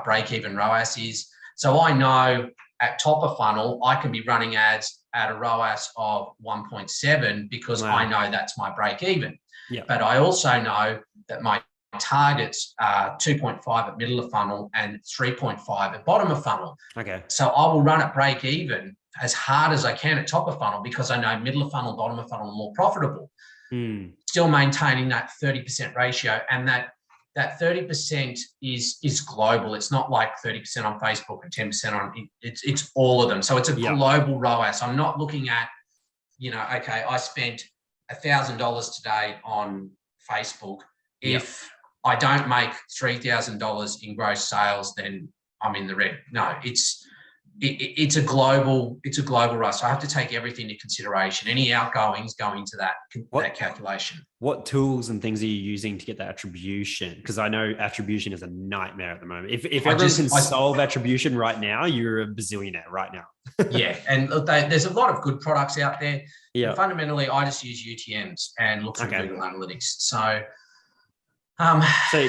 break-even ROAS is. So I know at top of funnel, I can be running ads at a ROAS of 1.7 because I know that's my break-even. But I also know that my targets are 2.5 at middle of funnel and 3.5 at bottom of funnel. Okay. So I will run at break even as hard as I can at top of funnel, because I know middle of funnel, bottom of funnel are more profitable. Still maintaining that 30% ratio, and that 30% is global. It's not like 30% on Facebook and 10% on it's all of them. So it's a global ROAS. I'm not looking at, okay, I spent $1,000 today on Facebook. If I don't make $3,000 in gross sales, then I'm in the red. No, it's a global ROAS. So I have to take everything into consideration. Any outgoings go into that calculation. What tools and things are you using to get that attribution? Because I know attribution is a nightmare at the moment. If everyone can solve attribution right now, you're a bazillionaire right now. And there's a lot of good products out there. Yeah. Fundamentally, I just use UTMs and look through Google Analytics. So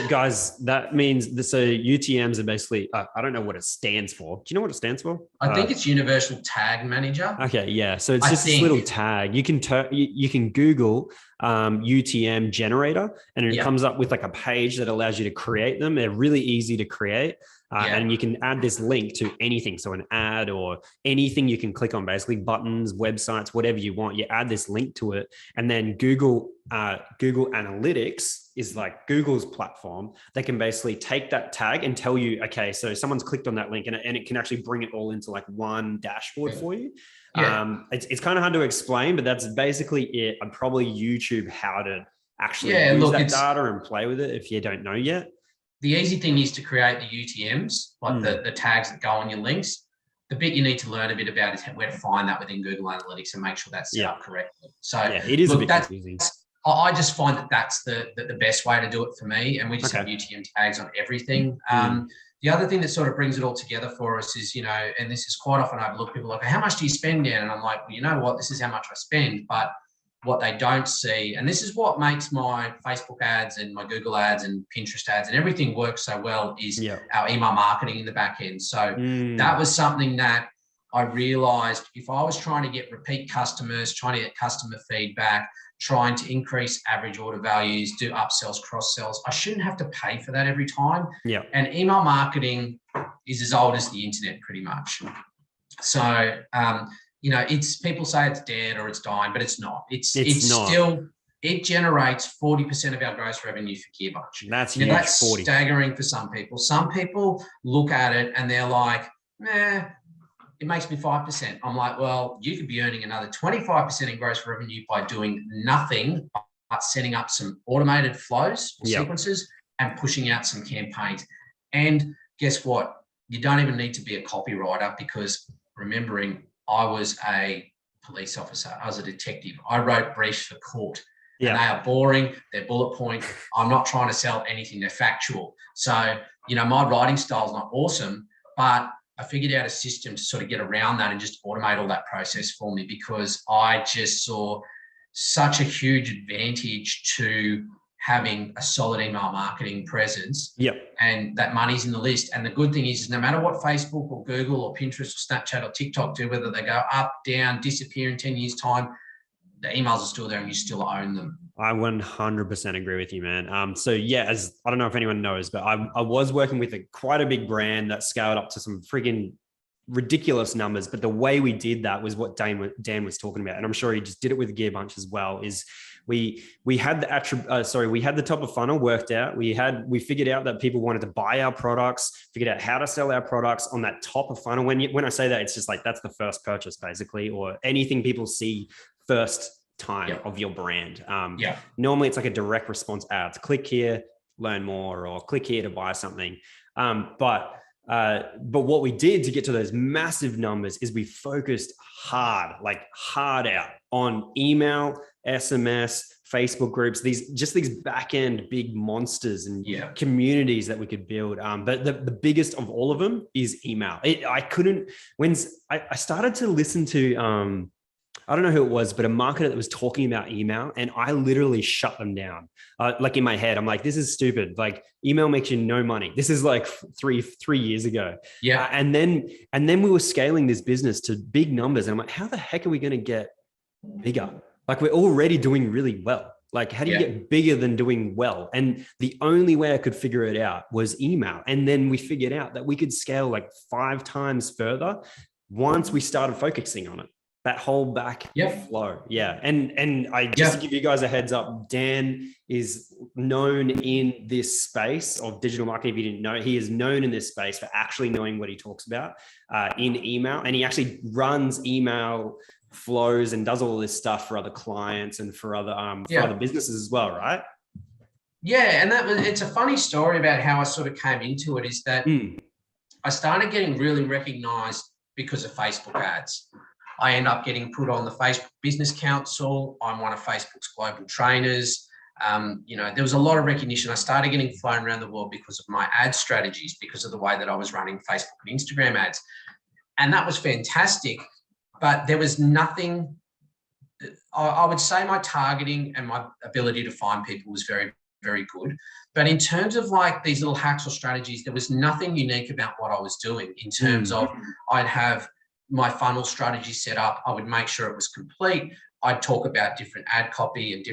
guys, that means so UTMs are basically, I don't know what it stands for. Do you know what it stands for? I think it's Universal Tag Manager. Okay, yeah. So it's just this little tag. You can Google UTM generator, and it comes up with like a page that allows you to create them. They're really easy to create. And you can add this link to anything. So an ad or anything you can click on, basically buttons, websites, whatever you want. You add this link to it, and then Google Analytics is like Google's platform. They can basically take that tag and tell you, okay, so someone's clicked on that link, and it can actually bring it all into like one dashboard for you. It's kind of hard to explain, but that's basically it. I'd probably YouTube how to actually use that data and play with it if you don't know yet. The easy thing is to create the UTMs, like the tags that go on your links. The bit you need to learn a bit about is where to find that within Google Analytics and make sure that's set up correctly. So it is a bit confusing. I just find that that's the best way to do it for me. And we just have UTM tags on everything. The other thing that sort of brings it all together for us is, and this is quite often overlooked, people are like, how much do you spend, Dan? And I'm like, well, you know what? This is how much I spend. But what they don't see, and this is what makes my Facebook ads and my Google ads and Pinterest ads and everything work so well, is our email marketing in the back end. So that was something that I realized, if I was trying to get repeat customers, trying to get customer feedback, trying to increase average order values, do upsells, cross sells, I shouldn't have to pay for that every time. And email marketing is as old as the internet, pretty much. So, you know, people say it's dead or it's dying, but it's not. It's not. Still, it generates 40% of our gross revenue for Gearbunch. That's huge. That's 40. Staggering for some people. Some people look at it and they're like, nah, it makes me 5%. I'm like, well, you could be earning another 25% in gross revenue by doing nothing but setting up some automated flows or sequences and pushing out some campaigns. And guess what? You don't even need to be a copywriter, because remembering, I was a police officer. I was a detective. I wrote briefs for court. And they are boring. They're bullet point. I'm not trying to sell anything. They're factual. So, you know, my writing style is not awesome, but I figured out a system to sort of get around that and just automate all that process for me, because I just saw such a huge advantage to having a solid email marketing presence. And that money's in the list. And the good thing is no matter what Facebook or Google or Pinterest or Snapchat or TikTok do, whether they go up, down, disappear in 10 years time, the emails are still there and you still own them. I 100% agree with you, man. So yeah, as I don't know if anyone knows, but I was working with quite a big brand that scaled up to some freaking ridiculous numbers. But the way we did that was what Dan was talking about. And I'm sure he just did it with Gearbunch as well, is we had the top of funnel worked out. We figured out that people wanted to buy our products, figured out how to sell our products on that top of funnel. When I say that, it's just like, that's the first purchase basically, or anything people see first time of your brand. Normally it's like a direct response ads. Click here, learn more, or click here to buy something. But what we did to get to those massive numbers is we focused hard out on email, SMS, Facebook groups, these back end big monsters and communities that we could build. But the biggest of all of them is email. I started to listen to, I don't know who it was, but a marketer that was talking about email, and I literally shut them down. Like in my head, I'm like, this is stupid. Like, email makes you no money. This is like three years ago. And then we were scaling this business to big numbers. And I'm like, how the heck are we going to get bigger? Like, we're already doing really well. Like, how do you get bigger than doing well? And the only way I could figure it out was email. And then we figured out that we could scale like 5 times further once we started focusing on it. That whole back flow. And I just to give you guys a heads up, Dan is known in this space of digital marketing. If you didn't know, he is known in this space for actually knowing what he talks about in email. And he actually runs email flows and does all this stuff for other clients and for other businesses as well, right? Yeah, and it's a funny story about how I sort of came into it, is that I started getting really recognized because of Facebook ads. I end up getting put on the Facebook Business Council. I'm one of Facebook's global trainers. You know, there was a lot of recognition. I started getting flown around the world because of my ad strategies, because of the way that I was running Facebook and Instagram ads. And that was fantastic. But there was nothing, I would say my targeting and my ability to find people was very, very good. But in terms of like these little hacks or strategies, there was nothing unique about what I was doing in terms of I'd have my funnel strategy set up. I would make sure it was complete. I'd talk about different ad copy and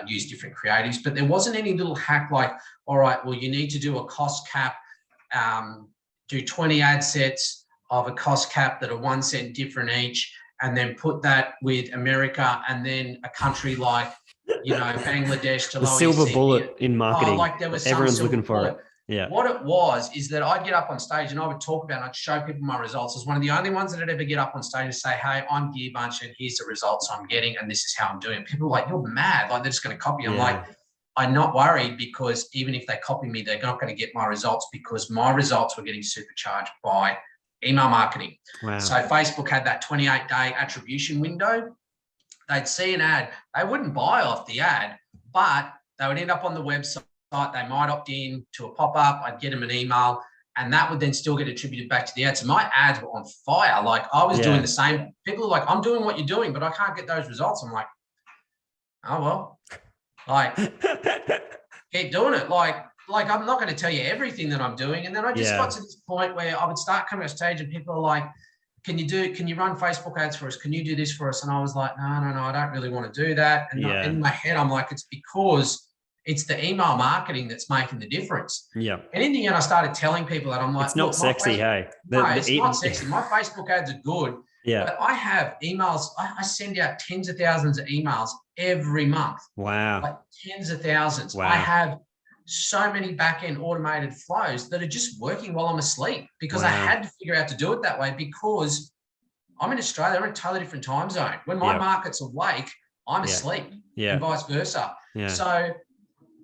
use different creatives, but there wasn't any little hack like, all right, well, you need to do a cost cap, do 20 ad sets of a cost cap that are 1 cent different each, and then put that with America and then a country like, you know, Bangladesh to the silver bullet in marketing. Like there was everyone's looking for it. Yeah. What it was is that I'd get up on stage and I would talk about, and I'd show people my results. I was one of the only ones that would ever get up on stage and say, hey, I'm Gearbunch and here's the results I'm getting and this is how I'm doing it. People are like, you're mad. Like, they're just going to copy. I'm like, I'm not worried, because even if they copy me, they're not going to get my results, because my results were getting supercharged by email marketing. Wow. So Facebook had that 28-day attribution window. They'd see an ad. They wouldn't buy off the ad, but they would end up on the website. They might opt in to a pop-up. I'd get them an email, and that would then still get attributed back to the ad. So my ads were on fire. Like, I was doing the same. People are like, I'm doing what you're doing, but I can't get those results. I'm like, oh, well, like, keep doing it. Like I'm not going to tell you everything that I'm doing. And then I just got to this point where I would start coming to stage and people are like, can you run Facebook ads for us? Can you do this for us? And I was like, no, I don't really want to do that. And in my head, I'm like, it's because it's the email marketing that's making the difference. Yeah. And in the end, I started telling people that I'm like, it's not sexy, hey? No, it's not sexy. My Facebook ads are good. Yeah. But I have emails. I send out tens of thousands of emails every month. Wow. Like tens of thousands. Wow. I have so many back-end automated flows that are just working while I'm asleep because I had to figure out to do it that way because I'm in Australia. I'm in a totally different time zone. When my market's awake, I'm asleep and vice versa. So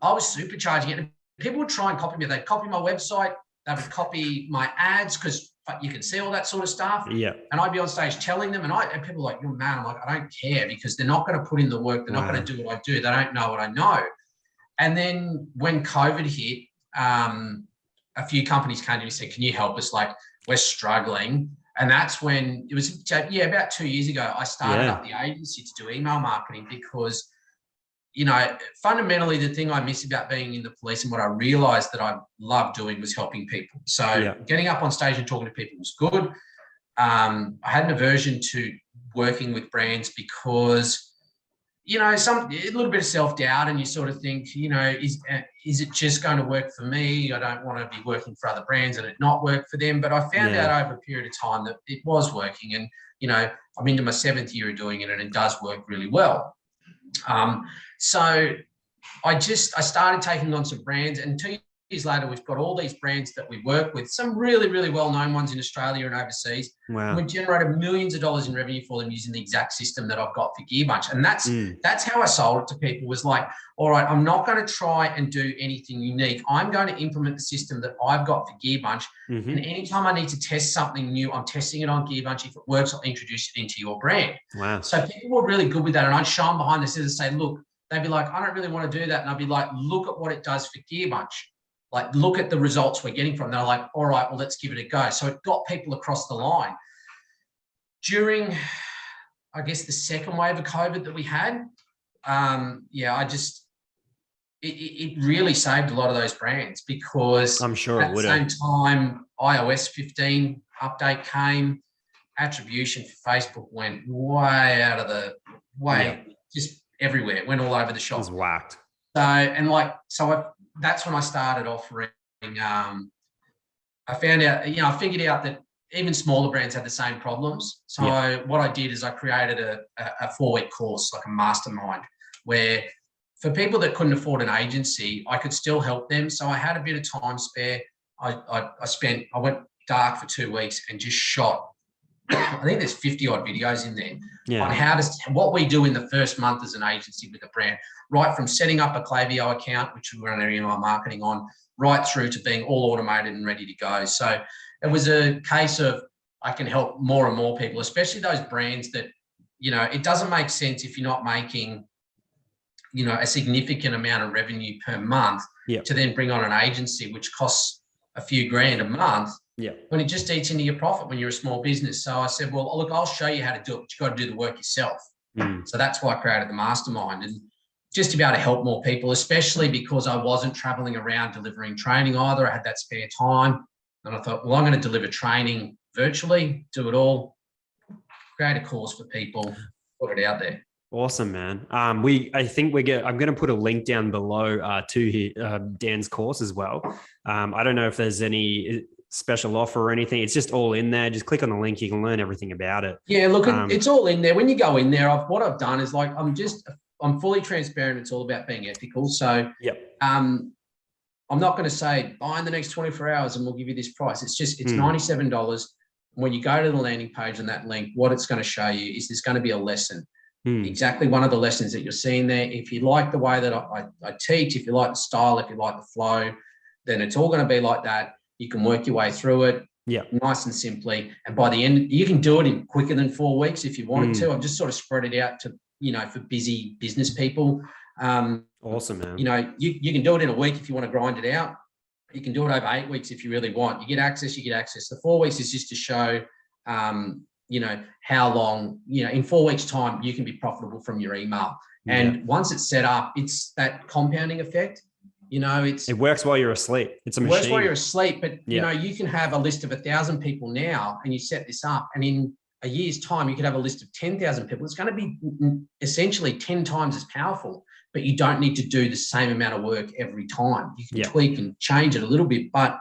I was supercharging it. And people would try and copy me. They'd copy my website. They would copy my ads because you can see all that sort of stuff. Yeah. And I'd be on stage telling them, and people are like, you're mad. I'm like, I don't care because they're not going to put in the work. They're not going to do what I do. They don't know what I know. And then when COVID hit, a few companies came to me and said, can you help us? Like, we're struggling. And that's when it was, about 2 years ago, I started up the agency to do email marketing because, fundamentally the thing I miss about being in the police and what I realized that I love doing was helping people. So getting up on stage and talking to people was good. I had an aversion to working with brands because, a little bit of self-doubt and you sort of think, is it just going to work for me? I don't want to be working for other brands and it not work for them. But I found out over a period of time that it was working. And, I'm into my 7th year of doing it and it does work really well. So I started taking on some brands, and 2 years later, we've got all these brands that we work with, some really, really well-known ones in Australia and overseas. Wow. And we've generated millions of dollars in revenue for them using the exact system that I've got for Gearbunch. And that's how I sold it to people, was like, all right, I'm not going to try and do anything unique. I'm going to implement the system that I've got for Gearbunch. Mm-hmm. And anytime I need to test something new, I'm testing it on Gearbunch. If it works, I'll introduce it into your brand. Wow. So people were really good with that. And I'd show them behind the scenes and say, look, they'd be like, I don't really want to do that. And I'd be like, look at what it does for Gearbunch. Like, look at the results we're getting from. They're like, all right, well, let's give it a go. So it got people across the line. During, I guess, the second wave of COVID that we had, it really saved a lot of those brands because I'm sure at the same time, iOS 15 update came, attribution for Facebook went way out of the way, just everywhere. It went all over the shop. It was whacked. That's when I started offering. I found out, I figured out that even smaller brands had the same problems. So what I did is I created a 4-week course, like a mastermind, where for people that couldn't afford an agency, I could still help them. So I had a bit of time spare. I went dark for 2 weeks and just shot. I think there's 50 odd videos in there on what we do in the first month as an agency with a brand, right from setting up a Klaviyo account, which we run our email marketing on, right through to being all automated and ready to go. So it was a case of I can help more and more people, especially those brands that, it doesn't make sense if you're not making, a significant amount of revenue per month to then bring on an agency, which costs a few grand a month. Yeah. When it just eats into your profit when you're a small business. So I said, well, look, I'll show you how to do it, but you've got to do the work yourself. So that's why I created the mastermind, and just to be able to help more people, especially because I wasn't traveling around delivering training either. I had that spare time. And I thought, well, I'm going to deliver training virtually, do it all, create a course for people, put it out there. Awesome, man. I'm going to put a link down below to Dan's course as well. I don't know if there's any special offer or anything. It's just all in there. Just click on the link. You can learn everything about it. Yeah, look, it's all in there. When you go in there, what I've done is like, I'm fully transparent. It's all about being ethical. So I'm not going to say buy in the next 24 hours and we'll give you this price. It's $97. When you go to the landing page on that link, what it's going to show you is there's going to be a lesson. Exactly one of the lessons that you're seeing there. If you like the way that I teach, if you like the style, if you like the flow, then it's all going to be like that. You can work your way through it nice and simply. And by the end, you can do it in quicker than 4 weeks if you wanted to. I've just sort of spread it out to, for busy business people. Awesome, man. You can do it in a week if you want to grind it out. You can do it over 8 weeks if you really want. You get access. The 4 weeks is just to show, how long, in 4 weeks' time, you can be profitable from your email. And once it's set up, it's that compounding effect. It works while you're asleep. It's a machine. It works while you're asleep, but you can have a list of 1,000 people now, and you set this up, and in a year's time, you could have a list of 10,000 people. It's going to be essentially 10 times as powerful, but you don't need to do the same amount of work every time. You can tweak and change it a little bit, but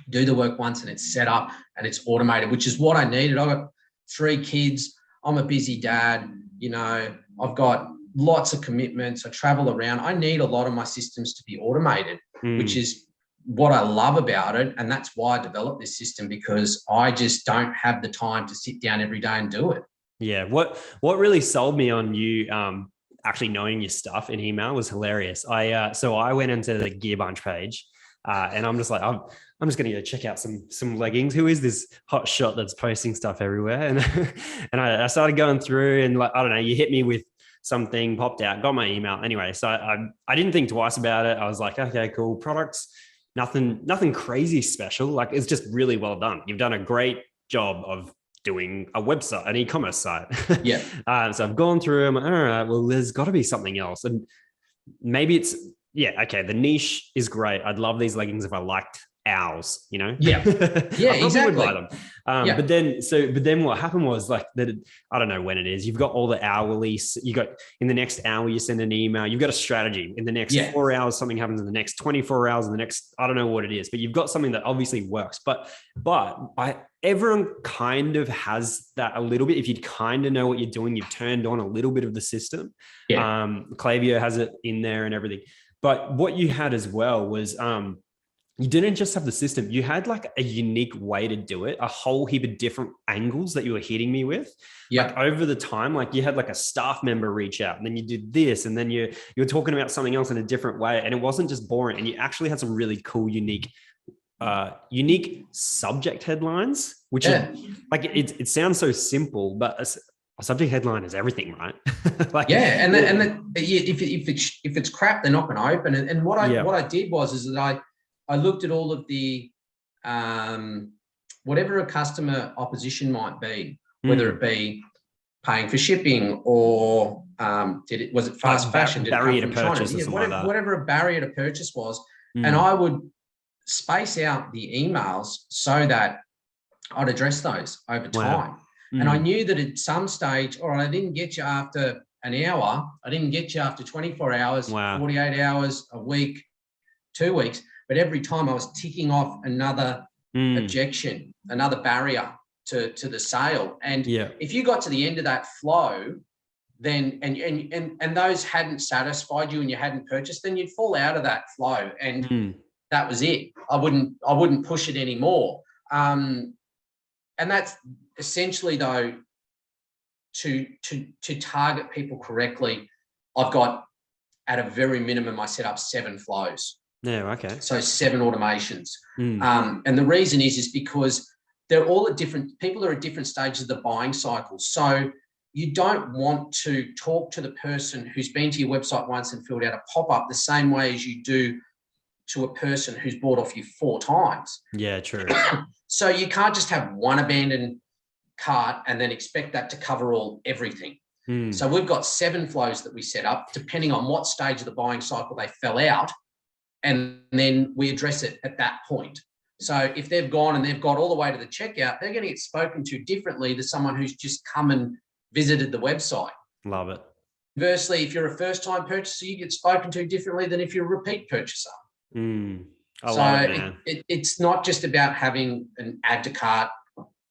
do the work once and it's set up and it's automated, which is what I needed. I've got 3 kids. I'm a busy dad. I've got lots of commitments. I travel around. I need a lot of my systems to be automated, which is what I love about it. And that's why I developed this system, because I just don't have the time to sit down every day and do it. Yeah. What really sold me on you actually knowing your stuff in email was hilarious. So I went into the Gearbunch page and I'm just like, I'm just going to go check out some leggings. Who is this hot shot that's posting stuff everywhere? And I started going through, and I don't know, you hit me with something, popped out, got my email. Anyway, so I didn't think twice about it. I was like, okay, cool. Products, nothing crazy special. Like, it's just really well done. You've done a great job of doing a website, an e-commerce site. Yeah. So I've gone through, I'm like, all right, well, there's got to be something else. And maybe it's, okay, the niche is great. I'd love these leggings if I liked owls, Yeah. Yeah, I exactly. would buy them. But then what happened was like that. I don't know when it is. You've got all the hourly. You got in the next hour you send an email. You've got a strategy. In the next 4 hours, something happens. In the next 24 hours, in the next, I don't know what it is, but you've got something that obviously works. But everyone kind of has that a little bit. If you kind of know what you're doing, you've turned on a little bit of the system. Yeah. Klaviyo has it in there and everything. But what you had as well was you didn't just have the system. You had like a unique way to do it, a whole heap of different angles that you were hitting me with. Yeah. Like over the time, like you had like a staff member reach out, and then you did this, and then you were talking about something else in a different way. And it wasn't just boring. And you actually had some really cool, unique subject headlines, which are, like, it sounds so simple, but a subject headline is everything, right? If it's crap, they're not going to open it. And what I did was that I looked at all of the whatever a customer opposition might be, whether it be paying for shipping or was it fast fashion? Barrier to purchase or something like that. Whatever a barrier to purchase was. And I would space out the emails so that I'd address those over time. And I knew that at some stage, all right, I didn't get you after an hour. I didn't get you after 24 hours, 48 hours, a week, 2 weeks. But every time I was ticking off another objection, another barrier to the sale. And if you got to the end of that flow, then and those hadn't satisfied you and you hadn't purchased, then you'd fall out of that flow. And that was it. I wouldn't push it anymore. And that's essentially, though, to target people correctly, I've got, at a very minimum, I set up 7 flows. Yeah, okay. So 7 automations. And the reason is because they're all at different, people are at different stages of the buying cycle. So you don't want to talk to the person who's been to your website once and filled out a pop-up the same way as you do to a person who's bought off you 4 times. Yeah, true. So you can't just have one abandoned cart and then expect that to cover everything. So we've got 7 flows that we set up, depending on what stage of the buying cycle they fell out. And then we address it at that point. So if they've gone and they've got all the way to the checkout, they're going to get spoken to differently to someone who's just come and visited the website. Love it. Conversely, if you're a first-time purchaser, you get spoken to differently than if you're a repeat purchaser. I love it, man. It's not just about having an add to cart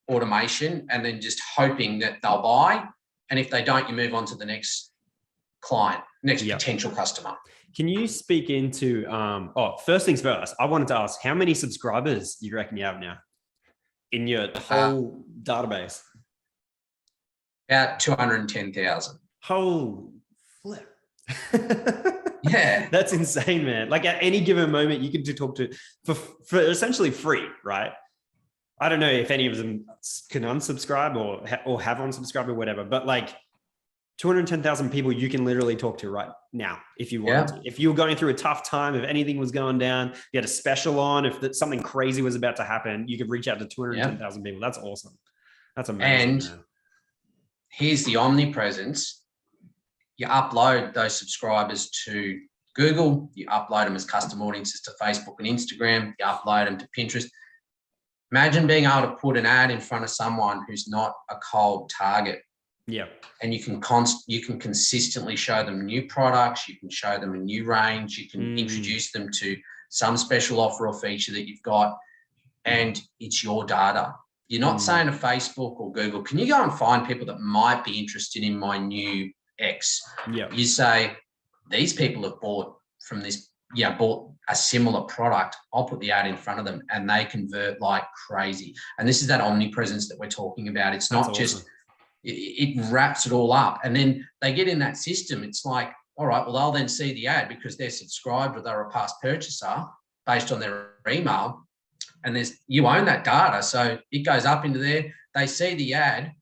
automation and then just hoping that they'll buy. And if they don't, you move on to the next client, next potential customer. Can you speak into, first things first, I wanted to ask, how many subscribers do you reckon you have now in your whole database? About 210,000. Holy flip. Yeah. That's insane, man. Like at any given moment, you can talk to for essentially free, right? I don't know if any of them can unsubscribe or have unsubscribed or whatever, but like 210,000 people you can literally talk to right now if you want to. If you were going through a tough time, if anything was going down, you had a special on, if something crazy was about to happen, you could reach out to 210,000 people. That's awesome. That's amazing. And here's the omnipresence. you upload those subscribers to Google, you upload them as custom audiences to Facebook and Instagram, you upload them to Pinterest. Imagine being able to put an ad in front of someone who's not a cold target. Yeah. And you can consistently show them new products, you can show them a new range, you can introduce them to some special offer or feature that you've got, and it's your data. You're not saying to Facebook or Google, can you go and find people that might be interested in my new X? Yeah. You say, these people have bought from this, bought a similar product. I'll put the ad in front of them and they convert like crazy. And this is that omnipresence that we're talking about. It's not just, it wraps it all up. And then they get in that system. It's like, all right, well, they'll then see the ad because they're subscribed or they're a past purchaser based on their email. And you own that data. So it goes up into there, they see the ad,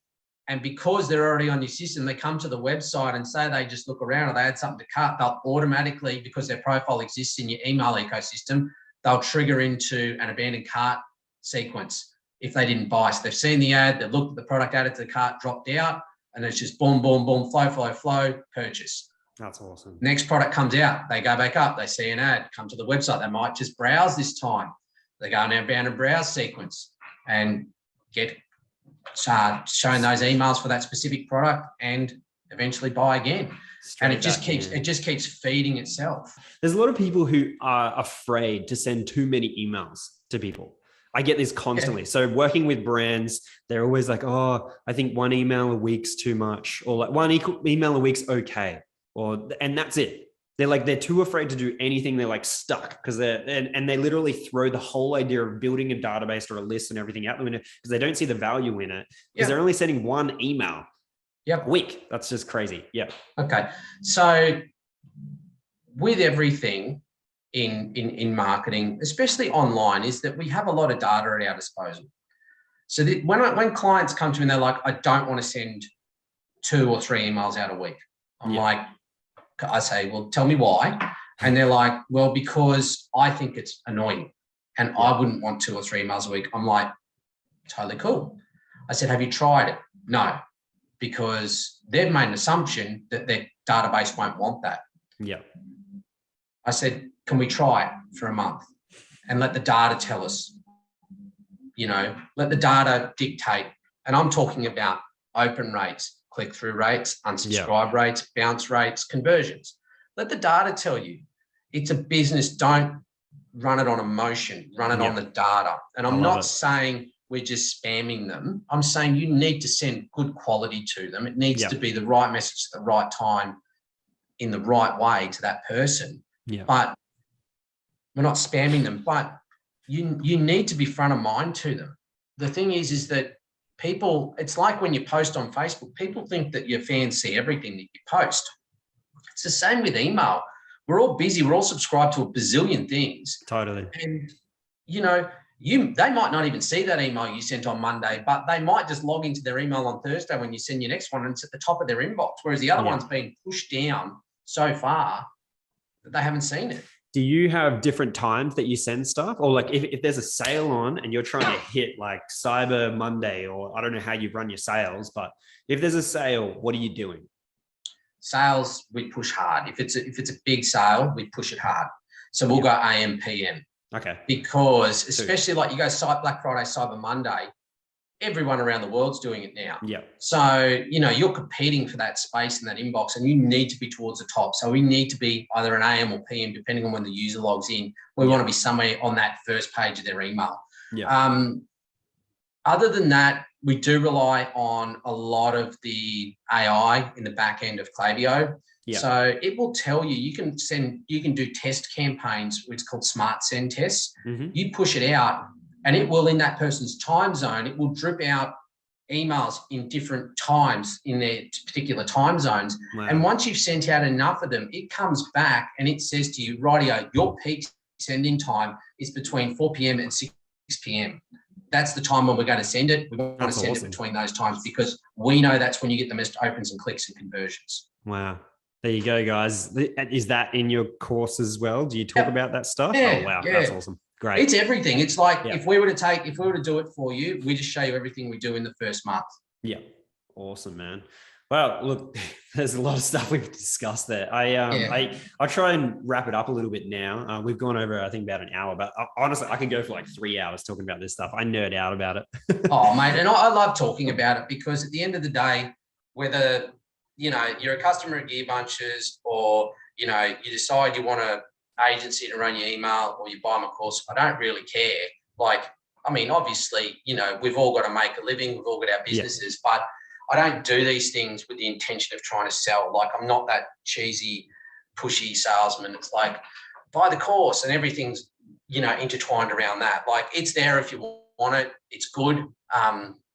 and because they're already on your system, they come to the website and say they just look around or they add something to cart, they'll automatically, because their profile exists in your email ecosystem, they'll trigger into an abandoned cart sequence if they didn't buy. So they've seen the ad, they've looked at the product, added to the cart, dropped out, and it's just boom, boom, boom, flow, purchase. That's awesome. Next product comes out, they go back up, they see an ad, come to the website, they might just browse this time. They go in our bound and browse sequence and get showing those emails for that specific product and eventually buy again. And it just keeps feeding itself. There's a lot of people who are afraid to send too many emails to people. I get this constantly. So working with brands, they're always like, oh, I think one email a week's too much, or like one email a week's okay. And that's it. They're too afraid to do anything. They're like stuck because they literally throw the whole idea of building a database or a list and everything out the window because they don't see the value in it because they're only sending one email a week. That's just crazy. Yeah. Okay. So with everything in marketing, especially online, is that we have a lot of data at our disposal. So when clients come to me and they're like, I don't want to send 2 or 3 emails out a week. I'm like, I say, well, tell me why. And they're like, well, because I think it's annoying and I wouldn't want 2 or 3 emails a week. I'm like, totally cool. I said, have you tried it? No, because they've made an assumption that their database won't want that. Yeah. I said, can we try it for a month and let the data tell us, let the data dictate. And I'm talking about open rates, click-through rates, unsubscribe rates, bounce rates, conversions. Let the data tell you. It's a business. Don't run it on emotion, run it on the data. And I'm not saying we're just spamming them. I'm saying you need to send good quality to them. It needs to be the right message at the right time in the right way to that person. Yeah. But we're not spamming them. But you need to be front of mind to them. The thing is that people, it's like when you post on Facebook, people think that your fans see everything that you post. It's the same with email. We're all busy. We're all subscribed to a bazillion things. Totally. And, they might not even see that email you sent on Monday, but they might just log into their email on Thursday when you send your next one and it's at the top of their inbox, whereas the other one's been pushed down so far that they haven't seen it. Do you have different times that you send stuff? Or like if there's a sale on and you're trying to hit like Cyber Monday, or I don't know how you run your sales, but if there's a sale, what are you doing? Sales, we push hard. If it's a big sale, we push it hard. So we'll go AM, PM. Okay. Because especially like you go Black Friday, Cyber Monday, everyone around the world's doing it now. Yeah. So, you're competing for that space in that inbox and you need to be towards the top. So we need to be either an AM or PM, depending on when the user logs in. We want to be somewhere on that first page of their email. Yeah. Other than that, we do rely on a lot of the AI in the back end of Klaviyo. Yeah. So it will tell you, you can do test campaigns, which is called smart send tests. Mm-hmm. You push it out and it will, in that person's time zone, it will drip out emails in different times in their particular time zones. Wow. And once you've sent out enough of them, it comes back and it says to you, rightio, your peak sending time is between 4 p.m. and 6 p.m. That's the time when we're going to send it. We want to send it between those times because we know that's when you get the most opens and clicks and conversions. Wow. There you go, guys. Is that in your course as well? Do you talk about that stuff? Yeah, oh, wow. Yeah. That's awesome. Great. It's everything. It's like if we were to do it for you, we just show you everything we do in the first month. Yeah. Awesome, man. Well, look, there's a lot of stuff we've discussed there. I try and wrap it up a little bit now. We've gone over, I think, about an hour, but honestly, I can go for like 3 hours talking about this stuff. I nerd out about it. Oh, mate, and I love talking about it because at the end of the day, whether, you're a customer at Gearbunches or, you decide you want an agency to run your email or you buy them a course, I don't really care. Like, I mean, obviously, we've all got to make a living. We've all got our businesses, but I don't do these things with the intention of trying to sell. Like, I'm not that cheesy, pushy salesman. It's like, buy the course and everything's, intertwined around that. Like, it's there if you want it. It's good.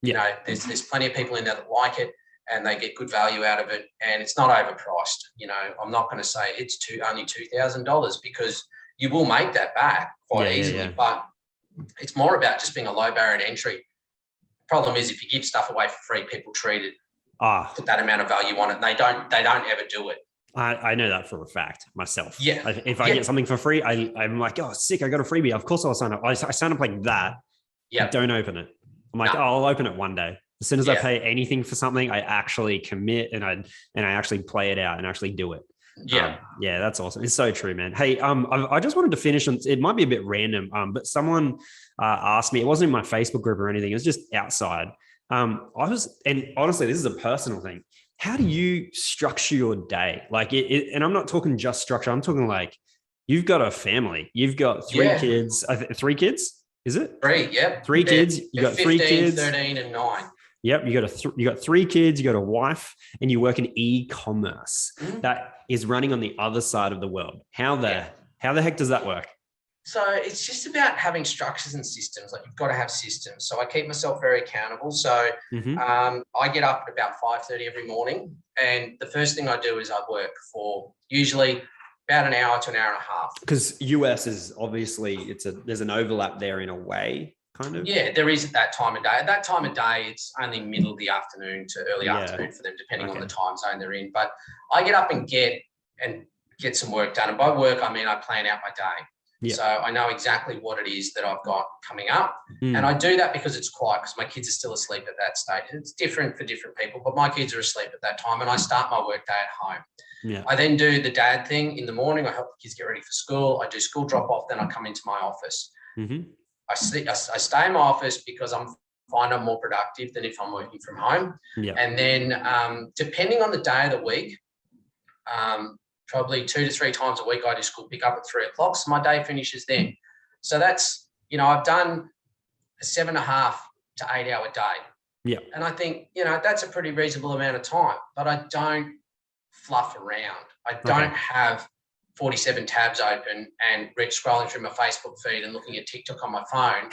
There's plenty of people in there that like it and they get good value out of it, and it's not overpriced. I'm not going to say it's only $2,000 because you will make that back quite easily, but it's more about just being a low barrier to entry. Problem is, if you give stuff away for free, people treat it, put that amount of value on it, and they don't ever do it. I know that for a fact myself. Yeah. If I get something for free, I'm like, oh, sick, I got a freebie. Of course I'll sign up. I sign up like that. Yeah. Don't open it. I'm like, I'll open it one day. As soon as I pay anything for something, I actually commit and I actually play it out and actually do it. Yeah. That's awesome. It's so true, man. Hey, I just wanted to finish on, it might be a bit random, but someone asked me, it wasn't in my Facebook group or anything. It was just outside. And honestly, this is a personal thing. How do you structure your day? Like and I'm not talking just structure. I'm talking like, you've got a family, you've got three kids, 3 kids. Is it? 3, yeah. 3 kids. You got 15, 3 kids. 13 and 9. Yep. You got 3 kids, you got a wife, and you work in e-commerce that is running on the other side of the world. How the heck does that work? So it's just about having structures and systems. Like, you've got to have systems. So I keep myself very accountable. So I get up at about 5:30 every morning, and the first thing I do is I work for usually about an hour to an hour and a half. Because US is obviously there's an overlap there in a way, kind of. Yeah, there is at that time of day. At that time of day, it's only middle of the afternoon to early afternoon for them, depending on the time zone they're in. But I get up and get some work done. And by work, I mean I plan out my day. Yeah. So I know exactly what it is that I've got coming up. And I do that because it's quiet, because my kids are still asleep at that stage. It's different for different people, but my kids are asleep at that time, and I start my work day at home. Yeah. I then do the dad thing in the morning. I help the kids get ready for school. I do school drop off. Then I come into my office. I stay in my office because I find I'm more productive than if I'm working from home. Yeah. And then depending on the day of the week, probably 2 to 3 times a week, I do school pick up at 3 o'clock. So my day finishes then. So that's, I've done a 7.5 to 8 hour day. Yeah. And I think, that's a pretty reasonable amount of time, but I don't fluff around. I don't have 47 tabs open and scrolling through my Facebook feed and looking at TikTok on my phone.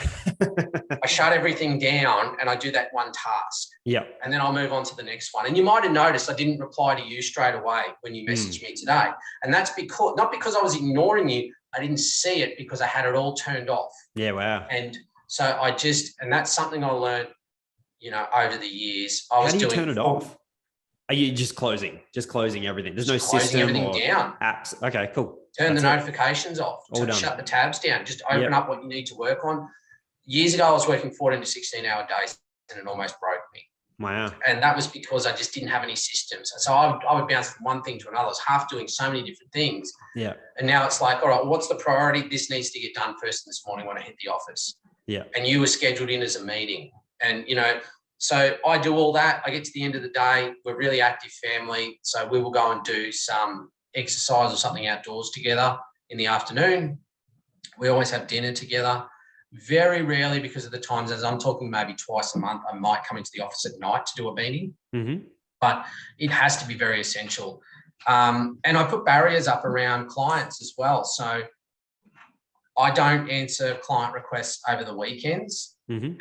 I shut everything down and I do that one task. Yeah. And then I'll move on to the next one. And you might have noticed I didn't reply to you straight away when you messaged me today. And that's not because I was ignoring you. I didn't see it because I had it all turned off. Yeah, wow. And so and that's something I learned, over the years. How do you turn it off? Are you just closing everything? There's no system everything or down. Apps. Okay, cool. Turn the notifications off. Shut the tabs down. Just open up what you need to work on. Years ago, I was working 14 to 16 hour days and it almost broke me. Wow. And that was because I just didn't have any systems. So I would bounce from one thing to another. I was half doing so many different things. Yeah. And now it's like, all right, what's the priority? This needs to get done first this morning when I hit the office. Yeah. And you were scheduled in as a meeting. And, so I do all that. I get to the end of the day. We're a really active family. So we will go and do some exercise or something outdoors together in the afternoon. We always have dinner together. Very rarely, because of the time zones, I'm talking maybe twice a month, I might come into the office at night to do a meeting. But it has to be very essential. And I put barriers up around clients as well. So I don't answer client requests over the weekends.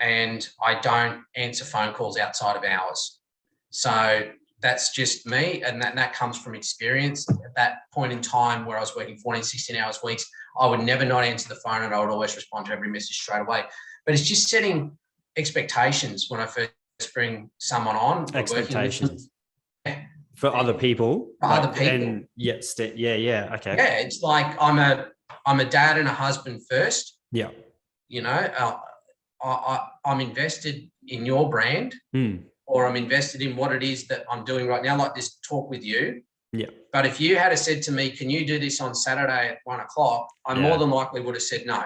And I don't answer phone calls outside of hours. So that's just me. And that comes from experience. At that point in time where I was working 14, 16 hours weeks, I would never not answer the phone and I would always respond to every message straight away. But it's just setting expectations when I first bring someone on. Expectations for other people. For other people. And okay. Yeah, it's like I'm a dad and a husband first. Yeah. I'm invested in your brand or I'm invested in what it is that I'm doing right now, like this talk with you. Yeah. But if you had said to me, can you do this on Saturday at 1 o'clock? I more than likely would have said no.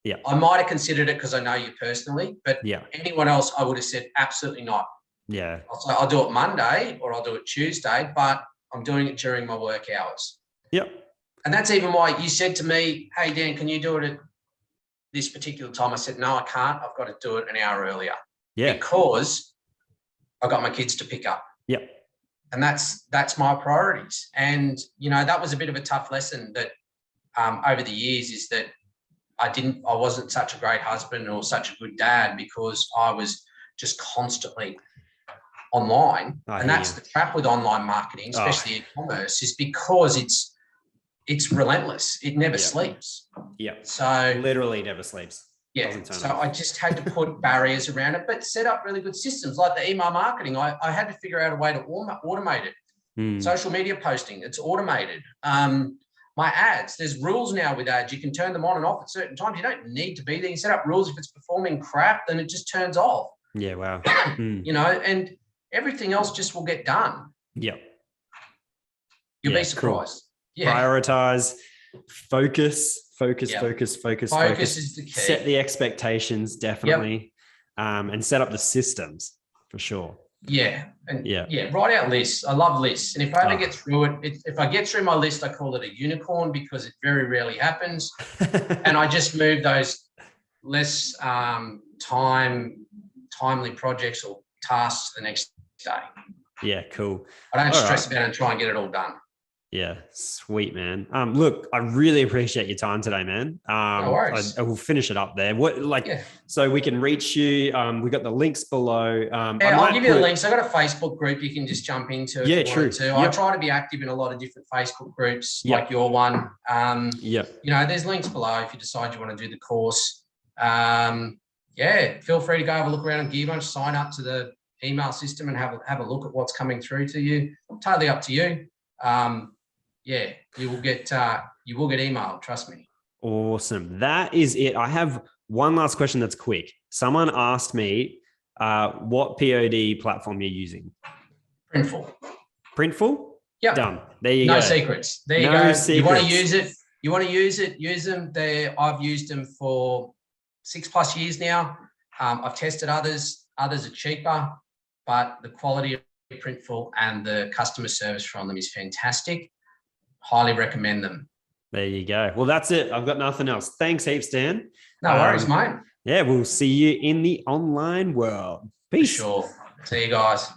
Yeah. I might have considered it because I know you personally, but yeah. anyone else, I would have said absolutely not. Yeah. I'll do it Monday or I'll do it Tuesday, but I'm doing it during my work hours. Yep. And that's even why you said to me, hey, Dan, can you do it at this particular time? I said, no, I can't. I've got to do it an hour earlier. Yeah. Because I've got my kids to pick up. Yep. And that's my priorities. And, you know, that was a bit of a tough lesson that over the years is that I wasn't such a great husband or such a good dad because I was just constantly online. And that's the trap with online marketing, especially e-commerce, is because it's relentless. It never sleeps. Yeah. So literally never sleeps. Yeah. So I just had to put barriers around it, but set up really good systems like the email marketing. I had to figure out a way to automate it. Social media posting, it's automated. My ads, there's rules now with ads. You can turn them on and off at certain times. You don't need to be there. You set up rules. If it's performing crap, then it just turns off. Yeah. Wow. You know, and everything else just will get done. Yep. You'll be surprised. Cool. Yeah. Prioritize, focus is the key. Set the expectations, definitely. And set up the systems for sure. Yeah. And write out lists. I love lists. And if I ever get through it, if I get through my list, I call it a unicorn because it very rarely happens. And I just move those less timely projects or tasks the next day. Yeah, cool. I don't stress about it and try and get it all done. Yeah, sweet, man. Look, I really appreciate your time today, man. No worries. I will finish it up there. So we can reach you. We got the links below. I'll give you the links. I got a Facebook group you can just jump into. Yeah, true. I try to be active in a lot of different Facebook groups, like your one. You know, there's links below if you decide you want to do the course. Feel free to go have a look around on Gearbunch, sign up to the email system and have a look at what's coming through to you. Totally up to you. You will get email, trust me. Awesome. That is it. I have one last question that's quick. Someone asked me what POD platform you're using. Printful? Yeah. Done. There you go. No secrets. There you go. Secrets. You want to use it, use them. I've used them for 6+ years now. I've tested others. Others are cheaper, but the quality of Printful and the customer service from them is fantastic. Highly recommend them. There you go. Well, that's it. I've got nothing else. Thanks heaps, Dan. No worries, mate. Yeah, we'll see you in the online world. Peace. For sure. See you guys.